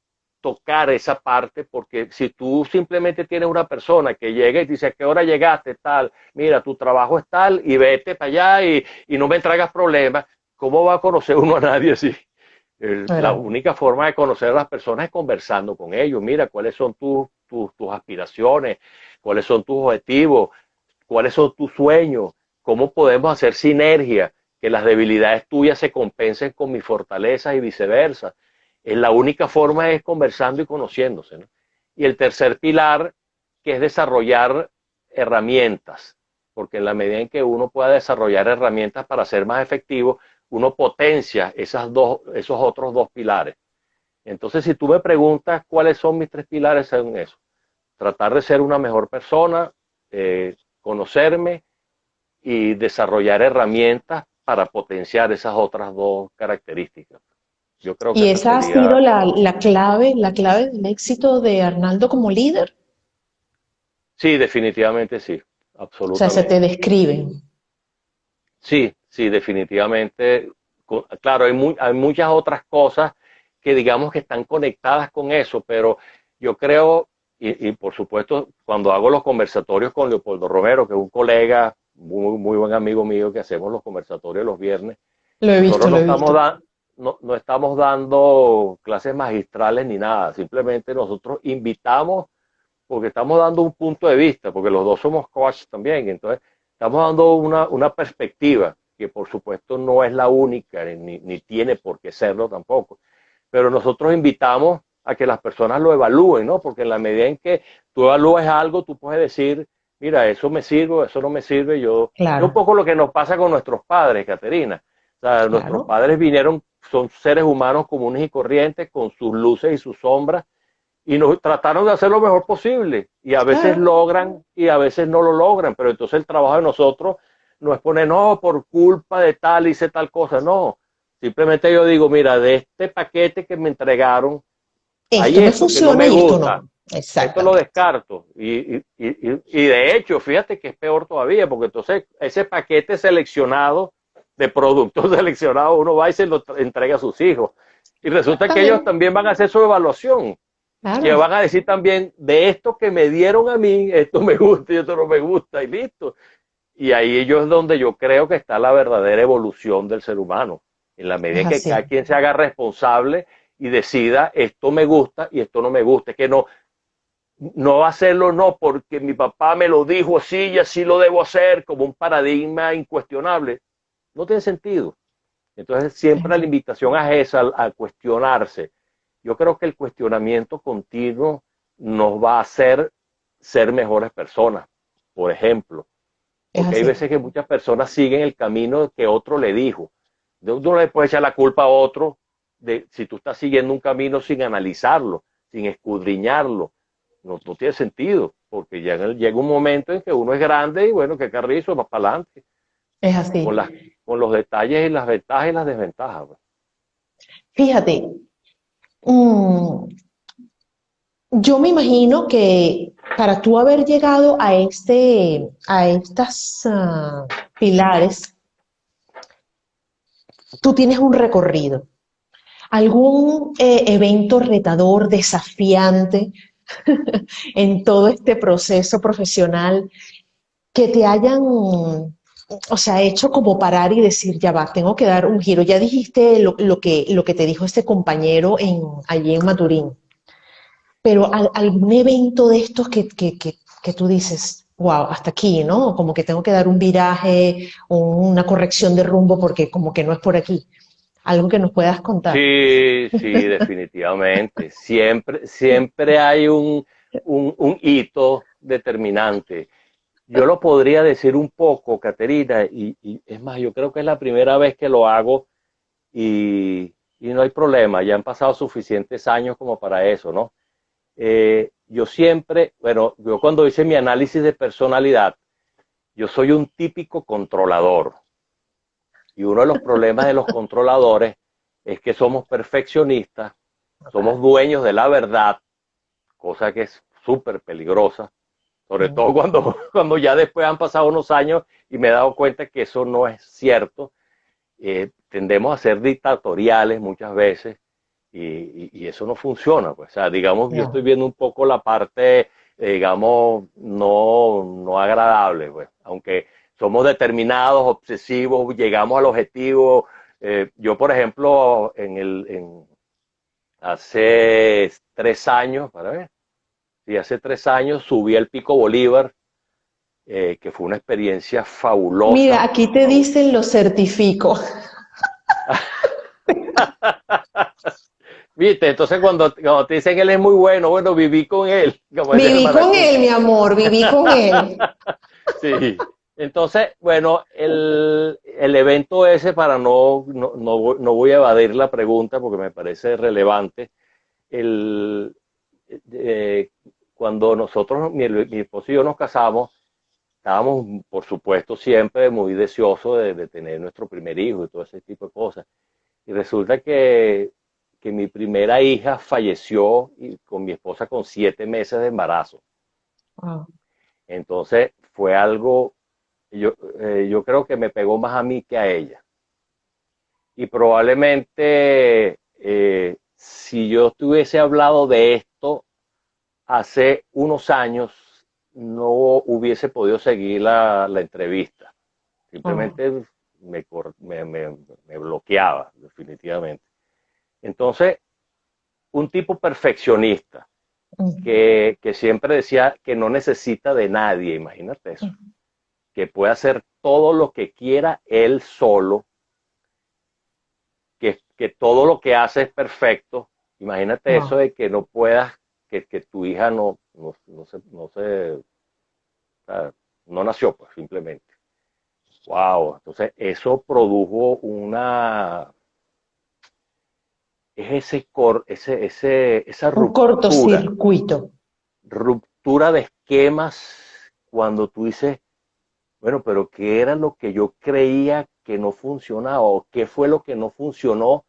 tocar esa parte, porque si tú simplemente tienes una persona que llega y te dice a qué hora llegaste, tal, mira, tu trabajo es tal, y vete para allá y no me traigas problemas, ¿cómo va a conocer uno a nadie así? La ¿Verdad? única forma de conocer a las personas es conversando con ellos. Mira, cuáles son tus aspiraciones, cuáles son tus objetivos, cuáles son tus sueños, cómo podemos hacer sinergia, que las debilidades tuyas se compensen con mis fortalezas y viceversa. La única forma es conversando y conociéndose, ¿no? Y el tercer pilar, que es desarrollar herramientas, porque en la medida en que uno pueda desarrollar herramientas para ser más efectivo, uno potencia esos otros dos pilares. Entonces, si tú me preguntas cuáles son mis tres pilares, son eso. Tratar de ser una mejor persona, conocerme y desarrollar herramientas para potenciar esas otras dos características. Yo creo que Y esa esa ha sido sería, la clave del éxito de Arnaldo como líder. sí, definitivamente sí, O sea, se te absolutamente. describen. Sí, sí, definitivamente. Claro, hay muchas otras cosas que digamos que están conectadas con eso, pero yo creo, y por supuesto, cuando hago los conversatorios con Leopoldo Romero, que es un colega, muy buen amigo mío, que hacemos los conversatorios los viernes, Lo he nosotros visto, lo he visto. no estamos dando clases magistrales ni nada, simplemente nosotros invitamos porque estamos dando un punto de vista, porque los dos somos coaches también, entonces estamos dando una perspectiva que por supuesto no es la única, ni tiene por qué serlo tampoco, pero nosotros invitamos a que las personas lo evalúen, ¿no? Porque en la medida en que tú evalúes algo, tú puedes decir, mira, eso me sirve, eso no me sirve, es un Claro, poco lo que nos pasa con nuestros padres, Caterina. O sea, nuestros claro. padres vinieron, son seres humanos comunes y corrientes, con sus luces y sus sombras, y nos trataron de hacer lo mejor posible y a veces Claro. logran y a veces no lo logran, pero entonces el trabajo de nosotros no es poner, no, por culpa de tal hice tal cosa, no, simplemente yo digo, mira, de este paquete que me entregaron, hay Esto me esto que no funciona me y esto gusta, no. esto lo Exactamente. descarto y de hecho, fíjate que es peor todavía, porque entonces ese paquete seleccionado de productos seleccionados, uno va y se lo entrega a sus hijos y resulta que ellos Exactamente. también van a hacer su evaluación. Que Claro, van a decir también, de esto que me dieron a mí, esto me gusta y esto no me gusta, y listo. Y ahí yo es donde yo creo que está la verdadera evolución del ser humano, en la medida es en que cada así. quien se haga responsable y decida esto me gusta y esto no me gusta, es que no hacerlo no porque mi papá me lo dijo así y así lo debo hacer como un paradigma incuestionable, no tiene sentido. Entonces Es siempre la así. invitación es esa, a cuestionarse. Yo creo que el cuestionamiento continuo nos va a hacer ser mejores personas, por ejemplo, Es porque hay así. veces que muchas personas siguen el camino que otro le dijo. Uno le puede echar la culpa a otro de si tú estás siguiendo un camino sin analizarlo, sin escudriñarlo. No tiene sentido, porque llega un momento en que uno es grande y bueno, que carrizo, va para adelante, Es con, así. las, con los detalles y las ventajas y las desventajas. Pues. Fíjate, mm, yo me imagino que para tú haber llegado a estas pilares, tú tienes un recorrido. ¿Algún evento retador, desafiante en todo este proceso profesional que te hayan, o sea, hecho como parar y decir, ya va, tengo que dar un giro? Ya dijiste lo que te dijo este compañero allí en Maturín, pero algún evento de estos que tú dices, wow, hasta aquí, ¿no? Como que tengo que dar un viraje o una corrección de rumbo porque como que no es por aquí. Algo que nos puedas contar. Sí, sí, definitivamente. Siempre hay un hito determinante. Yo lo podría decir un poco, Caterina, y es más, yo creo que es la primera vez que lo hago y no hay problema, ya han pasado suficientes años como para eso, ¿no? Yo siempre, bueno, yo cuando hice mi análisis de personalidad, yo soy un típico controlador. Y uno de los problemas de los controladores es que somos perfeccionistas, somos dueños de la verdad, cosa que es súper peligrosa, sobre todo cuando ya después han pasado unos años y me he dado cuenta que eso no es cierto. Tendemos a ser dictatoriales muchas veces y eso no funciona. Pues. O sea, digamos, yo estoy No. viendo un poco la parte, digamos, no agradable, pues. Aunque somos determinados, obsesivos, llegamos al objetivo. Yo, por ejemplo, hace 3 años, para ver, sí, hace 3 años subí al Pico Bolívar, que fue una experiencia Mira, fabulosa. aquí te dicen lo certifico. ¿Viste? Entonces cuando te dicen él es muy bueno, bueno, viví con él, como decía el Viví con Maracucho. él, mi amor, viví con él. Sí. Entonces, bueno, el evento ese, para no voy a evadir la pregunta porque me parece relevante, el, eh, cuando nosotros, mi esposo y yo nos casamos, estábamos, por supuesto, siempre muy deseosos de tener nuestro primer hijo y todo ese tipo de cosas. Y resulta que mi primera hija falleció con mi esposa con 7 meses de embarazo. Wow. Entonces fue algo, yo creo que me pegó más a mí que a ella. Y probablemente si yo tuviese hablado de esto hace unos años, no hubiese podido seguir la entrevista. Oh. Simplemente me bloqueaba, definitivamente. Entonces, un tipo perfeccionista Mm, que siempre decía que no necesita de nadie, imagínate eso, mm. que puede hacer todo lo que quiera él solo, que todo lo que hace es perfecto. Imagínate eso Wow. de que no puedas, que tu hija no no nació, pues simplemente. Wow, entonces eso produjo esa Un ruptura cortocircuito. ruptura de esquemas cuando tú dices, bueno, pero ¿qué era lo que yo creía que no funcionaba o qué fue lo que no funcionó?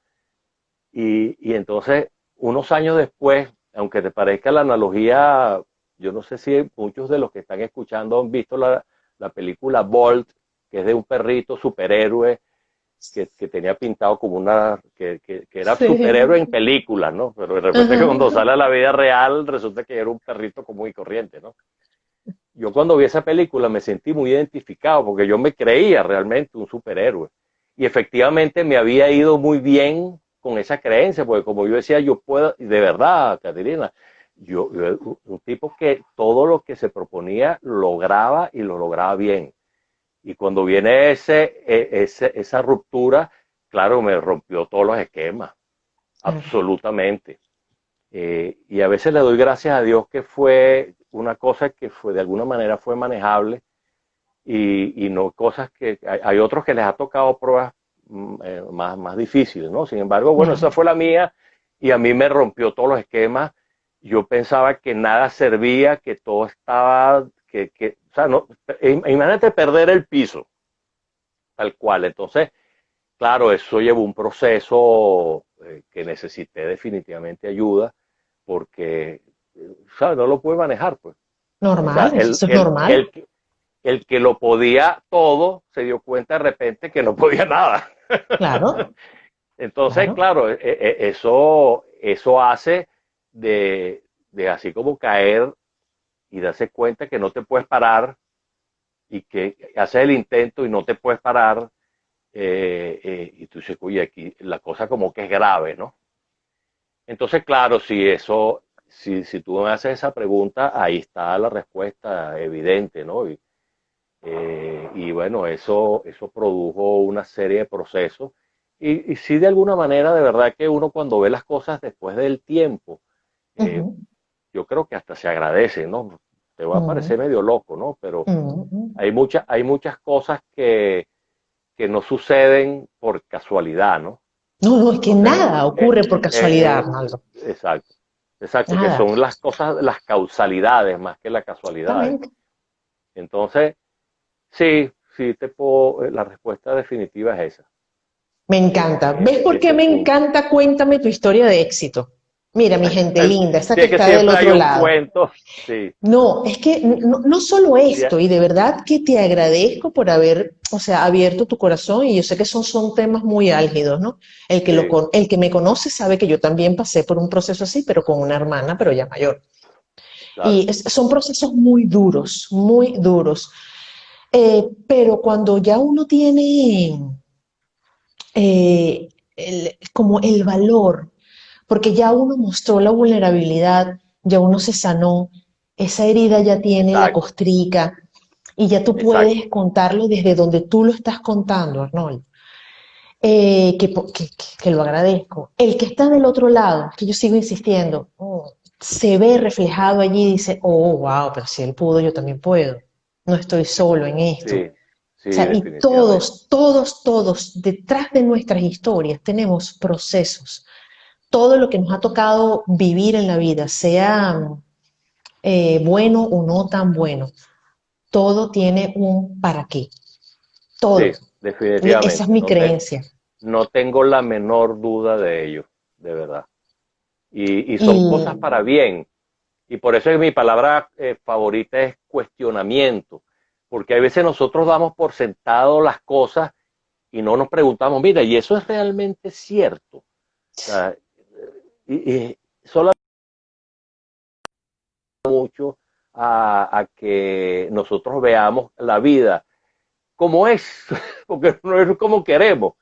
Y entonces, unos años después, aunque te parezca la analogía, yo no sé si muchos de los que están escuchando han visto la película Bolt, que es de un perrito superhéroe. que tenía pintado como que era Sí. superhéroe en películas, ¿no? Pero de repente Ajá, cuando ajá. sale a la vida real resulta que era un perrito común y corriente, ¿no? Yo cuando vi esa película me sentí muy identificado porque yo me creía realmente un superhéroe. Y efectivamente me había ido muy bien con esa creencia, porque como yo decía, yo puedo, y de verdad, Caterina, un tipo que todo lo que se proponía lograba y lo lograba bien. Y cuando viene esa ruptura, claro, me rompió todos los esquemas, Claro. absolutamente. Y a veces le doy gracias a Dios que fue una cosa que fue de alguna manera fue manejable y no cosas que hay otros que les ha tocado pruebas más difíciles, ¿no? Sin embargo, bueno, esa Claro. fue la mía y a mí me rompió todos los esquemas. Yo pensaba que nada servía, que todo estaba, o sea, no, imagínate perder el piso, tal cual. Entonces, claro, eso llevó un proceso que necesité definitivamente ayuda porque, ¿sabes? No lo pude manejar, pues. O sea, Normal, eso es normal. el que lo podía todo se dio cuenta de repente que no podía nada. Claro, Entonces, claro. claro, eso hace de así como caer y darse cuenta que no te puedes parar y que haces el intento y no te puedes parar y tú dices, oye, aquí la cosa como que es grave, ¿no? Entonces, claro, si tú me haces esa pregunta, ahí está la respuesta evidente, ¿no? Y bueno, eso produjo una serie de procesos. Y sí, de alguna manera, de verdad que uno cuando ve las cosas después del tiempo, eh, Ujú, yo creo que hasta se agradece, ¿no? Te va a ujú, parecer medio loco, ¿no? Pero ujú. hay muchas cosas que no suceden por casualidad, ¿no? No, no, es que Entonces, nada ocurre por casualidad, eh, Arnaldo. exacto, exacto, que Nada, son las cosas, las causalidades más que las casualidades. exactamente. Entonces, sí, sí, la respuesta definitiva es esa. Me encanta. ¿Ves por qué Ese me punto. encanta? Cuéntame tu historia de éxito. Mira, mi gente linda, esa Sí, que es que está del siempre hay otro un lado. cuento, sí. No, es que no solo Sí, esto, y de verdad que te agradezco por haber, o sea, abierto tu corazón, y yo sé que son temas muy álgidos, ¿no? sí, El que me conoce sabe que yo también pasé por un proceso así, pero con una hermana, pero ya mayor. claro, Y son procesos muy duros, muy duros. Pero cuando ya uno tiene como el valor, porque ya uno mostró la vulnerabilidad, ya uno se sanó, esa herida ya tiene la exacto, costrica y ya tú puedes exacto. contarlo desde donde tú lo estás contando, Arnold. Que lo agradezco. El que está del otro lado, que yo sigo insistiendo, se ve reflejado allí y dice, oh, wow, pero si él pudo, yo también puedo. No estoy solo en esto. Sí, O sí, sea, y definitivamente. todos, detrás de nuestras historias tenemos procesos. Todo lo que nos ha tocado vivir en la vida, sea bueno o no tan bueno, todo tiene un para qué. Todo. Sí, Esa es definitivamente. mi creencia. No tengo la menor duda de ello, de verdad. Y son cosas Y para bien. Y por eso es mi palabra favorita es cuestionamiento. Porque a veces nosotros damos por sentado las cosas y no nos preguntamos, mira, ¿y eso es realmente cierto? O sea, y solo mucho a que nosotros veamos la vida como es, porque no es como queremos.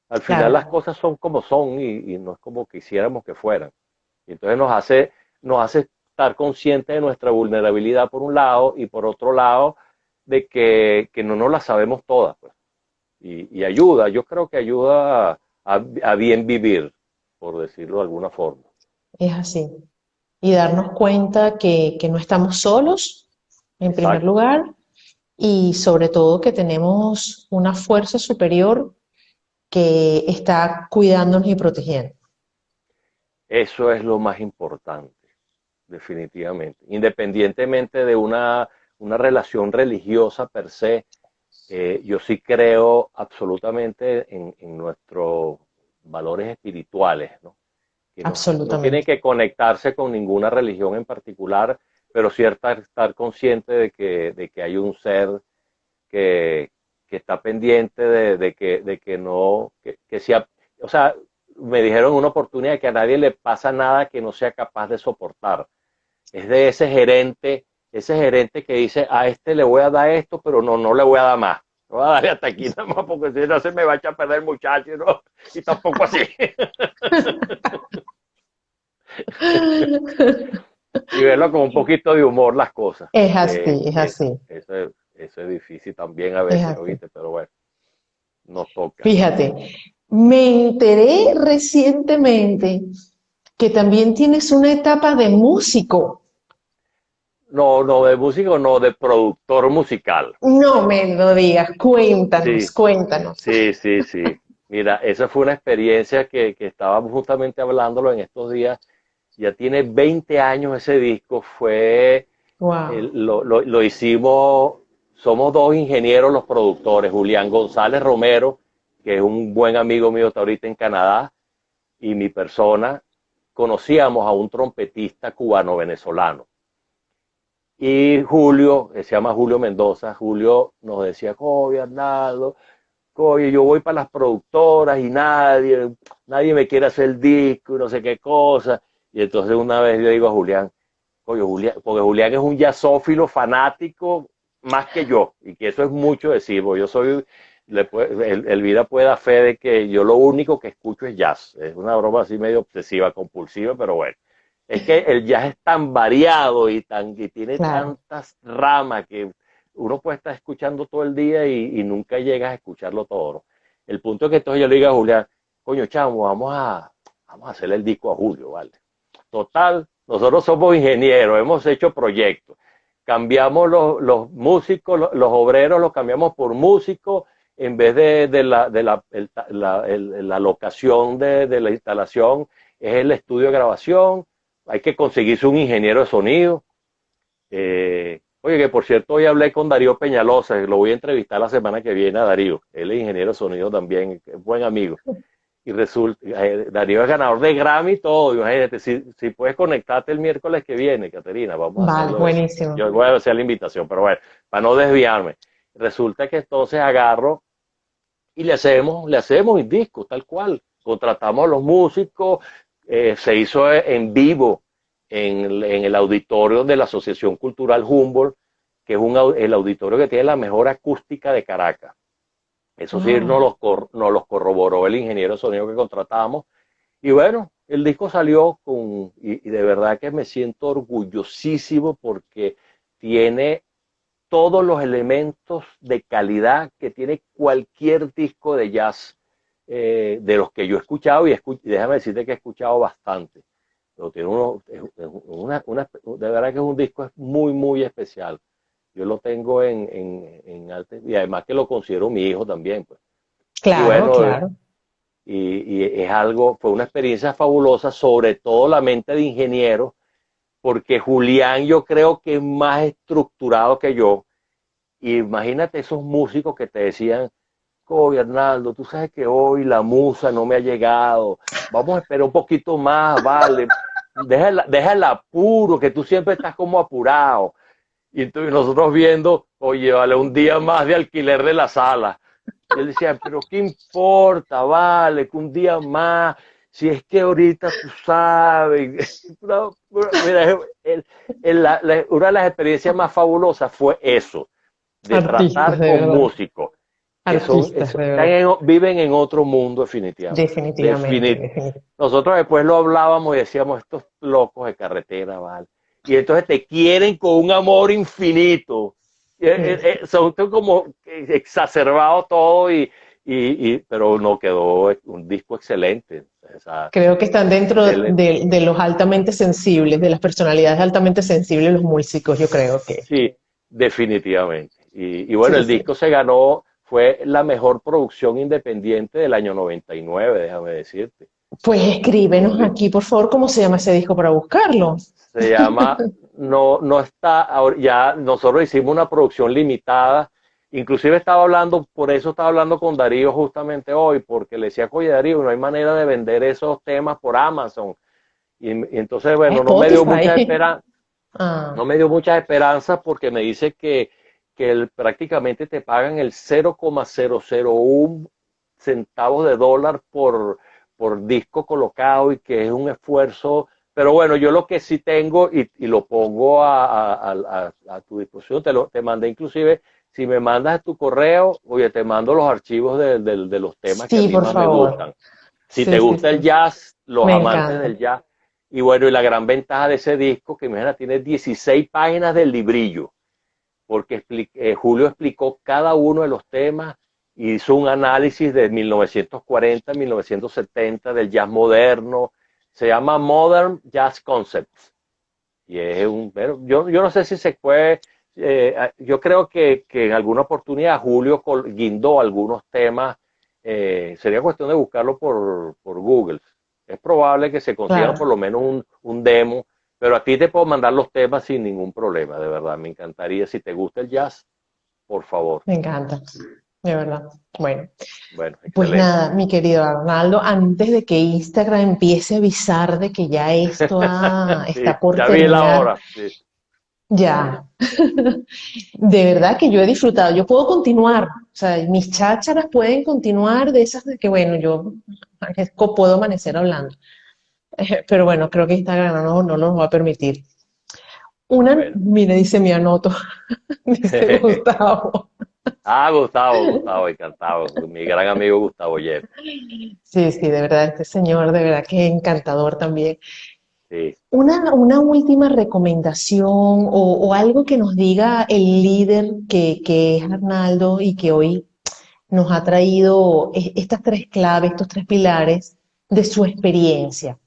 Al final las claro, cosas son como son y no es como quisiéramos que fueran. Y entonces nos hace estar conscientes de nuestra vulnerabilidad por un lado y por otro lado de que no nos la sabemos todas. Pues. Y ayuda, yo creo que ayuda a bien vivir, por decirlo de alguna forma. es así. Y darnos cuenta que no estamos solos, en primer Exacto. lugar, y sobre todo que tenemos una fuerza superior que está cuidándonos y protegiendo. Eso es lo más importante, definitivamente. Independientemente de una relación religiosa per se, yo sí creo absolutamente en nuestros valores espirituales, ¿no? Que no tienen Absolutamente. que conectarse con ninguna religión en particular, pero sí estar consciente de que hay un ser que, que está pendiente de que no, que sea, o sea, me dijeron en una oportunidad que a nadie le pasa nada que no sea capaz de soportar. Es de ese gerente que dice, a este le voy a dar esto, pero no le voy a dar más. No voy a darle hasta aquí nada más porque si no se me va a echar a perder el muchacho, ¿no? Y tampoco así. Y verlo con un poquito de humor las cosas. Es así, es así, Eso es difícil también a es veces, así. ¿oíste? Pero bueno, nos toca. Fíjate, me enteré recientemente que también tienes una etapa de músico. No, de músico, no, de productor musical. No me lo digas, cuéntanos, Sí, cuéntanos. sí. Mira, esa fue una experiencia que estábamos justamente hablándolo en estos días. Ya tiene 20 años ese disco. Wow. Lo hicimos, somos dos ingenieros los productores, Julián González Romero, que es un buen amigo mío, está ahorita en Canadá, y mi persona. Conocíamos a un trompetista cubano-venezolano. Y Julio, que se llama Julio Mendoza, Julio nos decía, oye, Arnaldo, oye, yo voy para las productoras y nadie me quiere hacer el disco y no sé qué cosa. Y entonces una vez yo digo a Julián, oye, Julián, porque Julián es un jazzófilo fanático más que yo, y que eso es mucho decir, porque yo soy, Elvira puede dar fe de que yo lo único que escucho es jazz. Es una broma así medio obsesiva, compulsiva, pero bueno. Es que el jazz es tan variado y tiene Claro. tantas ramas que uno puede estar escuchando todo el día y nunca llegas a escucharlo todo, ¿no? El punto es que entonces yo le digo a Julián, coño, chamo, vamos a hacerle el disco a Julio, ¿vale? Total, nosotros somos ingenieros, hemos hecho proyectos. Cambiamos los músicos, los obreros los cambiamos por músicos en vez la locación de la instalación, es el estudio de grabación. Hay que conseguirse un ingeniero de sonido. Oye, que por cierto, hoy hablé con Darío Peñalosa, lo voy a entrevistar la semana que viene a Darío. Él es ingeniero de sonido también, es buen amigo. Y resulta, Darío es ganador de Grammy y todo. Imagínate, si puedes conectarte el miércoles que viene, Caterina, vamos a Vale, hacerlo eso. buenísimo. Yo voy a hacer la invitación, pero bueno, para no desviarme. Resulta que entonces agarro y le hacemos un disco, tal cual. Contratamos a los músicos, se hizo en vivo en el auditorio de la Asociación Cultural Humboldt, que es el auditorio que tiene la mejor acústica de Caracas. Eso sí, Wow. nos los corroboró el ingeniero de sonido que contratamos. Y bueno, el disco salió y de verdad que me siento orgullosísimo porque tiene todos los elementos de calidad que tiene cualquier disco de jazz de los que yo he escuchado y déjame decirte que he escuchado bastante. Pero tiene de verdad que es un disco muy especial. Yo lo tengo en arte y además que lo considero mi hijo también, pues. Y Claro, bueno, claro. y es algo, fue una experiencia fabulosa, sobre todo la mente de ingeniero, porque Julián yo creo que es más estructurado que yo. Y imagínate esos músicos que te decían, oye, Arnaldo, tú sabes que hoy la musa no me ha llegado, vamos a esperar un poquito más, vale, deja el apuro, que tú siempre estás como apurado. Y entonces nosotros viendo, oye, vale, un día más de alquiler de la sala. Y él decía, pero ¿qué importa, vale, que un día más, si es que ahorita tú sabes? Mira, una de las experiencias más fabulosas fue eso, de Artistas, tratar de con verdad. músicos Artistas, de verdad. viven en otro mundo definitivamente. Definitivamente, definitivamente. Nosotros después lo hablábamos y decíamos, estos locos de carretera, ¿vale? Y entonces te quieren con un amor infinito. Son como exacerbados todo pero no quedó un disco excelente. O sea, Creo que están dentro excelente. de los altamente sensibles, de las personalidades altamente sensibles, los músicos, yo creo que. Sí, definitivamente. Y bueno, Sí, el sí. disco se ganó, fue la mejor producción independiente del año 99, déjame decirte. Pues Un escríbenos di- aquí, por favor, cómo se llama ese disco para buscarlo. Se llama, no está, ya nosotros hicimos una producción limitada, inclusive estaba hablando, por eso estaba hablando con Darío justamente hoy, porque le decía, oye Darío, no hay manera de vender esos temas por Amazon. Y entonces, bueno, no me dio mucha Spotify. esperanza, Ah, no me dio muchas esperanzas porque me dice prácticamente te pagan el 0,001 centavos de dólar por disco colocado, y que es un esfuerzo. Pero bueno, yo lo que sí tengo, y lo pongo a tu disposición, te mandé inclusive, si me mandas a tu correo, oye, te mando los archivos de los temas que a Sí, mí por más me favor. gustan. Si te Sí, sí, gusta el sí. jazz, los Me amantes encanta. del jazz. Y bueno, y la gran ventaja de ese disco, que imagina, tiene 16 páginas del librillo, porque Julio explicó cada uno de los temas, hizo un análisis de 1940 a 1970 del jazz moderno. Se llama Modern Jazz Concepts. Y es pero yo no sé si se puede, yo creo que en alguna oportunidad Julio guindó algunos temas. Sería cuestión de buscarlo por Google. Es probable que se consiga por Claro, lo menos un demo, pero a ti te puedo mandar los temas sin ningún problema, de verdad. Me encantaría, si te gusta el jazz, por favor. me encanta. De verdad. Bueno, Bueno, pues excelente. nada, mi querido Arnaldo, antes de que Instagram empiece a avisar de que ya esto Sí, está por ya vi la terminar, hora. Sí. ya. De verdad que yo he disfrutado. Yo puedo continuar. O sea, mis chácharas pueden continuar de esas de que, bueno, yo puedo amanecer hablando. Pero bueno, creo que Instagram no nos va a permitir. Una, Bueno. mira, dice mi anoto, dice Gustavo. Ah, Gustavo, encantado. Mi gran amigo Gustavo Yer. Sí, sí, de verdad, este señor, de verdad que encantador también. Sí. Una última recomendación o algo que nos diga el líder que es Arnaldo y que hoy nos ha traído estas tres claves, estos tres pilares de su experiencia.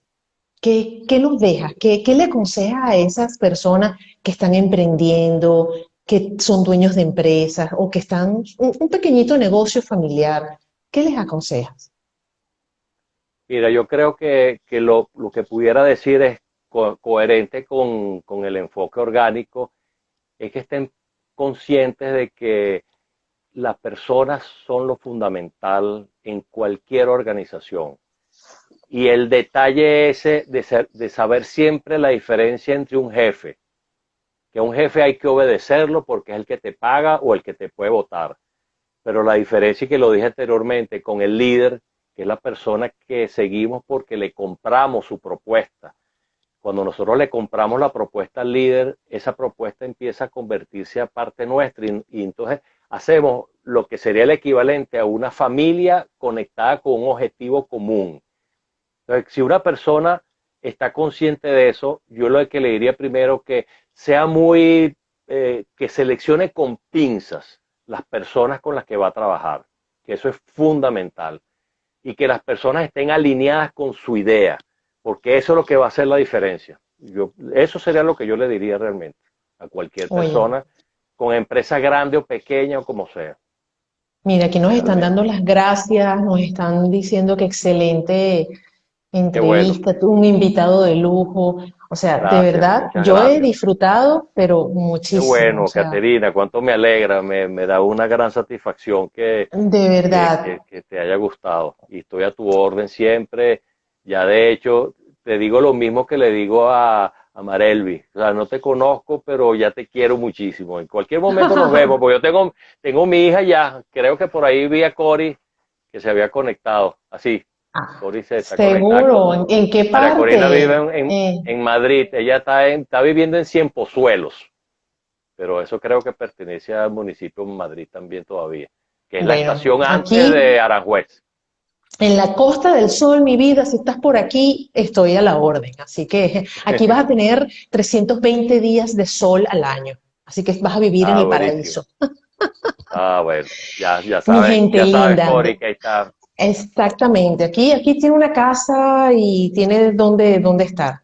¿Qué nos dejas? ¿Qué le aconsejas a esas personas que están emprendiendo, que son dueños de empresas o que están un pequeñito negocio familiar? ¿Qué les aconsejas? Mira, yo creo que lo que pudiera decir es coherente con el enfoque orgánico, es que estén conscientes de que las personas son lo fundamental en cualquier organización. Y el detalle ese de saber siempre la diferencia entre un jefe, que a un jefe hay que obedecerlo porque es el que te paga o el que te puede votar. Pero la diferencia, y que lo dije anteriormente, con el líder, que es la persona que seguimos porque le compramos su propuesta. Cuando nosotros le compramos la propuesta al líder, esa propuesta empieza a convertirse a parte nuestra, y entonces hacemos lo que sería el equivalente a una familia conectada con un objetivo común. Entonces, si una persona está consciente de eso, yo lo que le diría primero, que sea que seleccione con pinzas las personas con las que va a trabajar, que eso es fundamental, y que las personas estén alineadas con su idea, porque eso es lo que va a hacer la diferencia. Eso sería lo que yo le diría realmente a cualquier Oye, persona, con empresa grande o pequeña o como sea, mira, aquí nos están dando realmente. las gracias, nos están diciendo que excelente Qué bueno. entrevista, un invitado de lujo. O sea, de Gracias, verdad, muchas yo he gracias. disfrutado, pero Qué muchísimo. O bueno, sea, Caterina, cuánto me alegra, me da una gran satisfacción de verdad. que te haya gustado. Y estoy a tu orden siempre. Ya de hecho, te digo lo mismo que le digo a Marelvi. O sea, no te conozco, pero ya te quiero muchísimo. En cualquier momento nos vemos, porque tengo mi hija ya. Creo que por ahí vi a Cori que se había conectado. Así, Ah, Cori se está conectada. seguro. ¿En qué María Corina vive parte? en Madrid. Ella está viviendo en Cienpozuelos, pero eso creo que pertenece al municipio de Madrid también todavía, que es la Bueno, estación antes aquí de Aranjuez. en la Costa del Sol, mi vida, si estás por aquí, estoy a la orden. Así que aquí vas a tener 320 días de sol al año. Así que vas a vivir en Ah, el buenísimo. paraíso. Ah, bueno, Mi gente ya sabes, linda, Cori, que ahí está. exactamente. Aquí tiene una casa y tiene dónde estar.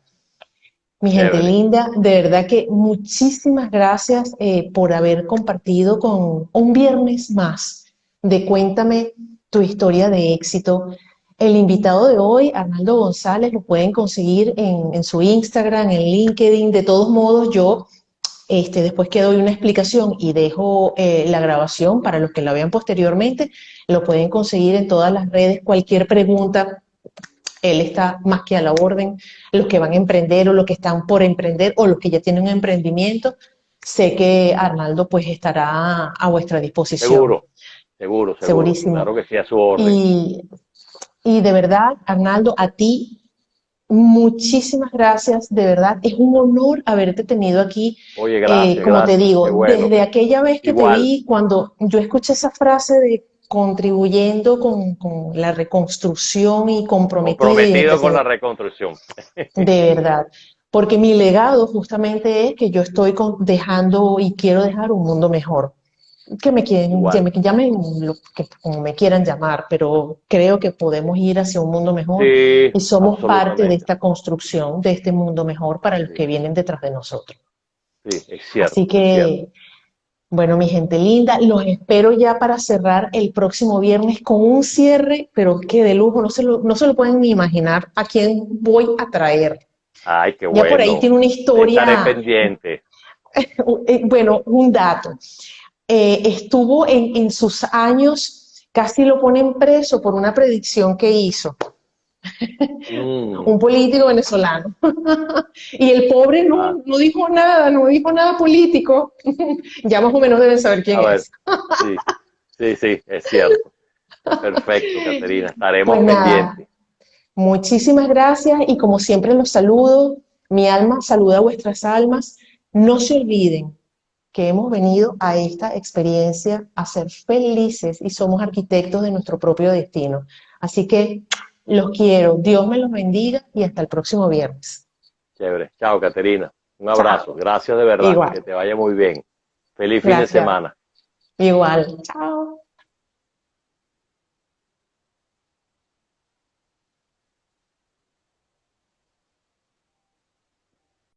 Mi gente Chévere. linda, de verdad que muchísimas gracias por haber compartido con un viernes más de Cuéntame tu historia de éxito. El invitado de hoy, Arnaldo González, lo pueden conseguir en su Instagram, en LinkedIn. De todos modos, yo después que doy una explicación y dejo la grabación para los que la vean posteriormente, lo pueden conseguir en todas las redes. Cualquier pregunta, él está más que a la orden. Los que van a emprender o los que están por emprender o los que ya tienen un emprendimiento, sé que Arnaldo pues estará a vuestra disposición, Seguro, seguro, seguro. segurísimo. Claro que sí, a su orden. Y, y de verdad, Arnaldo, a ti, muchísimas gracias, de verdad, es un honor haberte tenido aquí. Oye, gracias, Como te gracias. Qué digo, bueno. desde aquella vez que te Igual, vi, cuando yo escuché esa frase de contribuyendo con la reconstrucción y comprometido, y comprometido con la empecé, reconstrucción. de verdad, porque mi legado justamente es que yo estoy dejando y quiero dejar un mundo mejor. Que Igual, me llamen como me quieran llamar, pero creo que podemos ir hacia un mundo mejor sí, y somos parte de absolutamente. esta construcción de este mundo mejor para los Sí, que vienen detrás de nosotros. sí, es Así cierto, es cierto. que, bueno, mi gente linda, los espero ya para cerrar el próximo viernes con un cierre, pero que de lujo, no se lo pueden ni imaginar a quién voy a traer. Ay, qué Ya por ahí bueno. tiene una Estaré historia, pendiente. bueno, un dato. Estuvo en sus años, casi lo ponen preso por una predicción que hizo Mm, un político venezolano. Y el pobre ah, no dijo nada, no dijo nada político. Ya más o menos deben saber quién a ver, es. sí, sí, sí, es cierto. Perfecto, Caterina, Pues estaremos nada, pendientes. muchísimas gracias y como siempre los saludo, mi alma saluda a vuestras almas. No se olviden que hemos venido a esta experiencia a ser felices y somos arquitectos de nuestro propio destino. Así que los quiero, Dios me los bendiga y hasta el próximo viernes. Chévere. Chao, Caterina. Un abrazo. Chao. Gracias de verdad. Igual. Que te vaya muy bien. Feliz fin de Gracias. semana. Igual. Chao.